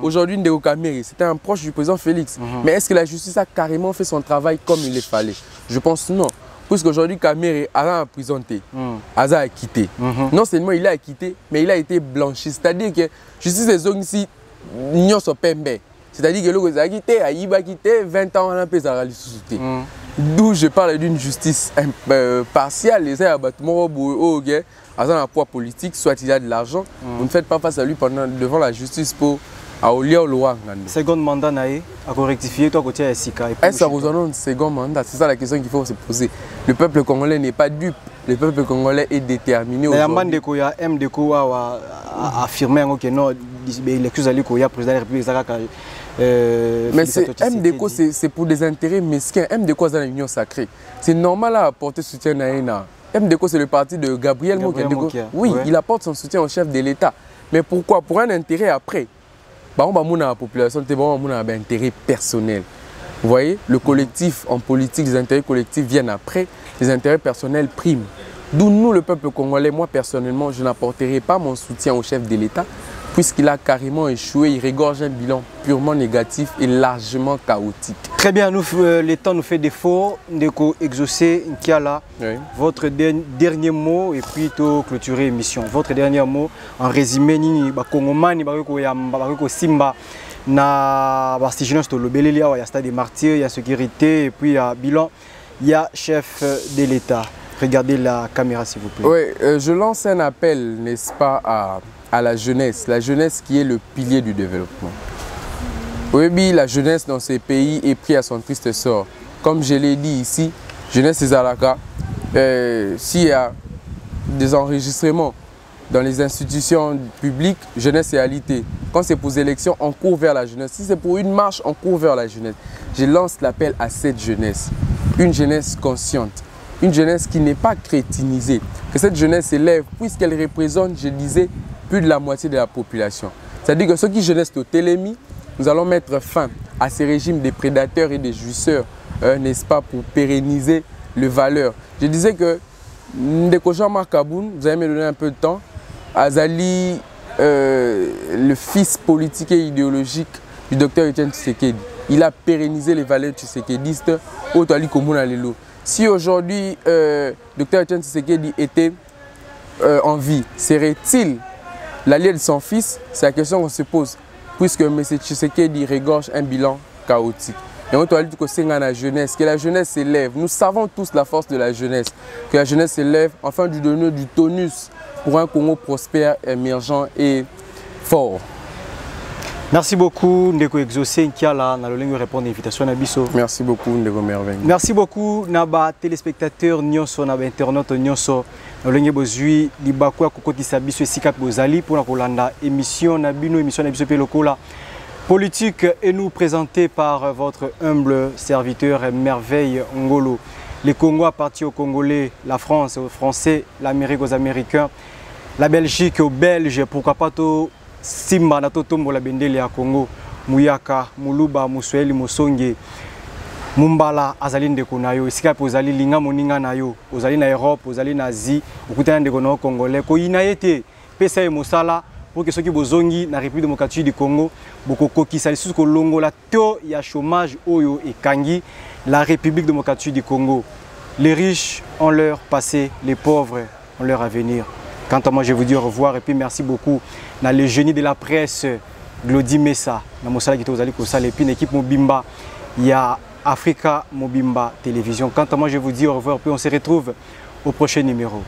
Aujourd'hui, Ndeko Kamere, c'était un proche du président Félix. Mais est-ce que la justice a carrément fait son travail comme il le fallait? Je pense non. Puisqu'aujourd'hui, Kamere a emprisonné. Aza a quitté. Non seulement il a quitté, mais il a été blanchi. C'est-à-dire que justice des zones ici, n'y a pas de. C'est-à-dire que l'on a quitté, il a quitté 20 ans, on a payé sa société. D'où je parle d'une justice partielle. Les abattements à un poids politique, soit il a de l'argent, vous ne faites pas face à lui devant la justice pour Aolia ou Loa. Second mandat, à rectifier, toi, côté Sika. Est-ce que ça un second mandat? C'est ça la question qu'il faut se poser. Le peuple congolais n'est pas dupe. Le peuple congolais est déterminé. Il y a MDECO a affirmé que non, l'élection de président de la République. Mais MDECO, c'est pour des intérêts mesquins. MDECO, c'est une union sacrée. C'est normal à apporter soutien à Naïna. MDECO, c'est le parti de Gabriel Mokia. Oui, il apporte son soutien au chef de l'État. Mais pourquoi? Pour un intérêt après. On va la population, on a un intérêt personnel. Vous voyez, le collectif en politique, les intérêts collectifs viennent après, les intérêts personnels priment. D'où nous, le peuple congolais, moi personnellement, je n'apporterai pas mon soutien au chef de l'État, puisqu'il a carrément échoué, il regorge un bilan purement négatif et largement chaotique. Très bien, le temps nous fait défaut. Ndeko exaucé, Nkiala, votre dernier mot et puis clôturer l'émission. Votre dernier mot en résumé, Nini, Kongomani, Simba, na Bastigénos, il y a stade des martyrs, il y a sécurité et puis il y a bilan, il y a chef de l'État. Regardez la caméra s'il vous plaît. Oui, je lance un appel, n'est-ce pas, à la jeunesse qui est le pilier du développement. Oui, la jeunesse dans ces pays est prise à son triste sort. Comme je l'ai dit ici, jeunesse et Zalaka, s'il y a des enregistrements dans les institutions publiques, jeunesse et alité. Quand c'est pour les élections, on court vers la jeunesse. Si c'est pour une marche, on court vers la jeunesse. Je lance l'appel à cette jeunesse, une jeunesse consciente. Une jeunesse qui n'est pas crétinisée, que cette jeunesse s'élève puisqu'elle représente, je disais, plus de la moitié de la population. C'est-à-dire que ceux qui jeunesse au Télémi, nous allons mettre fin à ces régimes des prédateurs et des jouisseurs, n'est-ce pas, pour pérenniser les valeurs. Je disais que Ndeko Jean-Marc Aboun, vous allez me donner un peu de temps, Azali, le fils politique et idéologique du docteur Etienne Tshisekedi, il a pérennisé les valeurs tshisekedistes au Toali Komuna Lelo. Si aujourd'hui, Dr Etienne Tshisekedi était en vie, serait-il l'allié de son fils? C'est la question qu'on se pose, puisque M. Tshisekedi regorge un bilan chaotique. Et on doit dire que c'est la jeunesse, que la jeunesse s'élève. Nous savons tous la force de la jeunesse, que la jeunesse s'élève, enfin de donner du tonus pour un Congo prospère, émergent et fort. Merci beaucoup, Ndeko Exaucé Nkiala, na lolingo répondre à l'invitation Nabiso. Merci beaucoup, Ndeko Merveille. Merci beaucoup, Naba téléspectateurs Nyonso, Naba internautes Nyonso, na lolingo bozui libakwa kokotisa biso esika bozali pour la kolanda émission Nabino, émission Nabiso Pelokola politique et nous présentée par votre humble serviteur Merveille Ngolo. Les Congo appartiennent aux Congolais, la France aux Français, l'Amérique aux Américains, la Belgique aux Belges, pourquoi pas tout Simba na totombo la bendele ya Congo, Muyaka, Muluba, Musweli, Musonge, Mumbala, Azali ndeko na yo, esika pozali linga moninga na yo, ozali na Europe, ozali na Asie, okutana ndeko na Congolais, ko inayete pesa e mosala pour que ceux qui bozongi na République démocratique du Congo, boko kokisa lisusu ko longola to ya chômage oyo e kangi la République démocratique du Congo. Les riches ont leur passé, les pauvres ont leur avenir. Quant à moi, je vous dis au revoir et puis merci beaucoup dans le génie de la presse, Glody Messa, dans Mosala Gito Zali Kosal et puis l'équipe Mobimba, il y a Africa Mobimba Télévision. Quant à moi, je vous dis au revoir et puis on se retrouve au prochain numéro.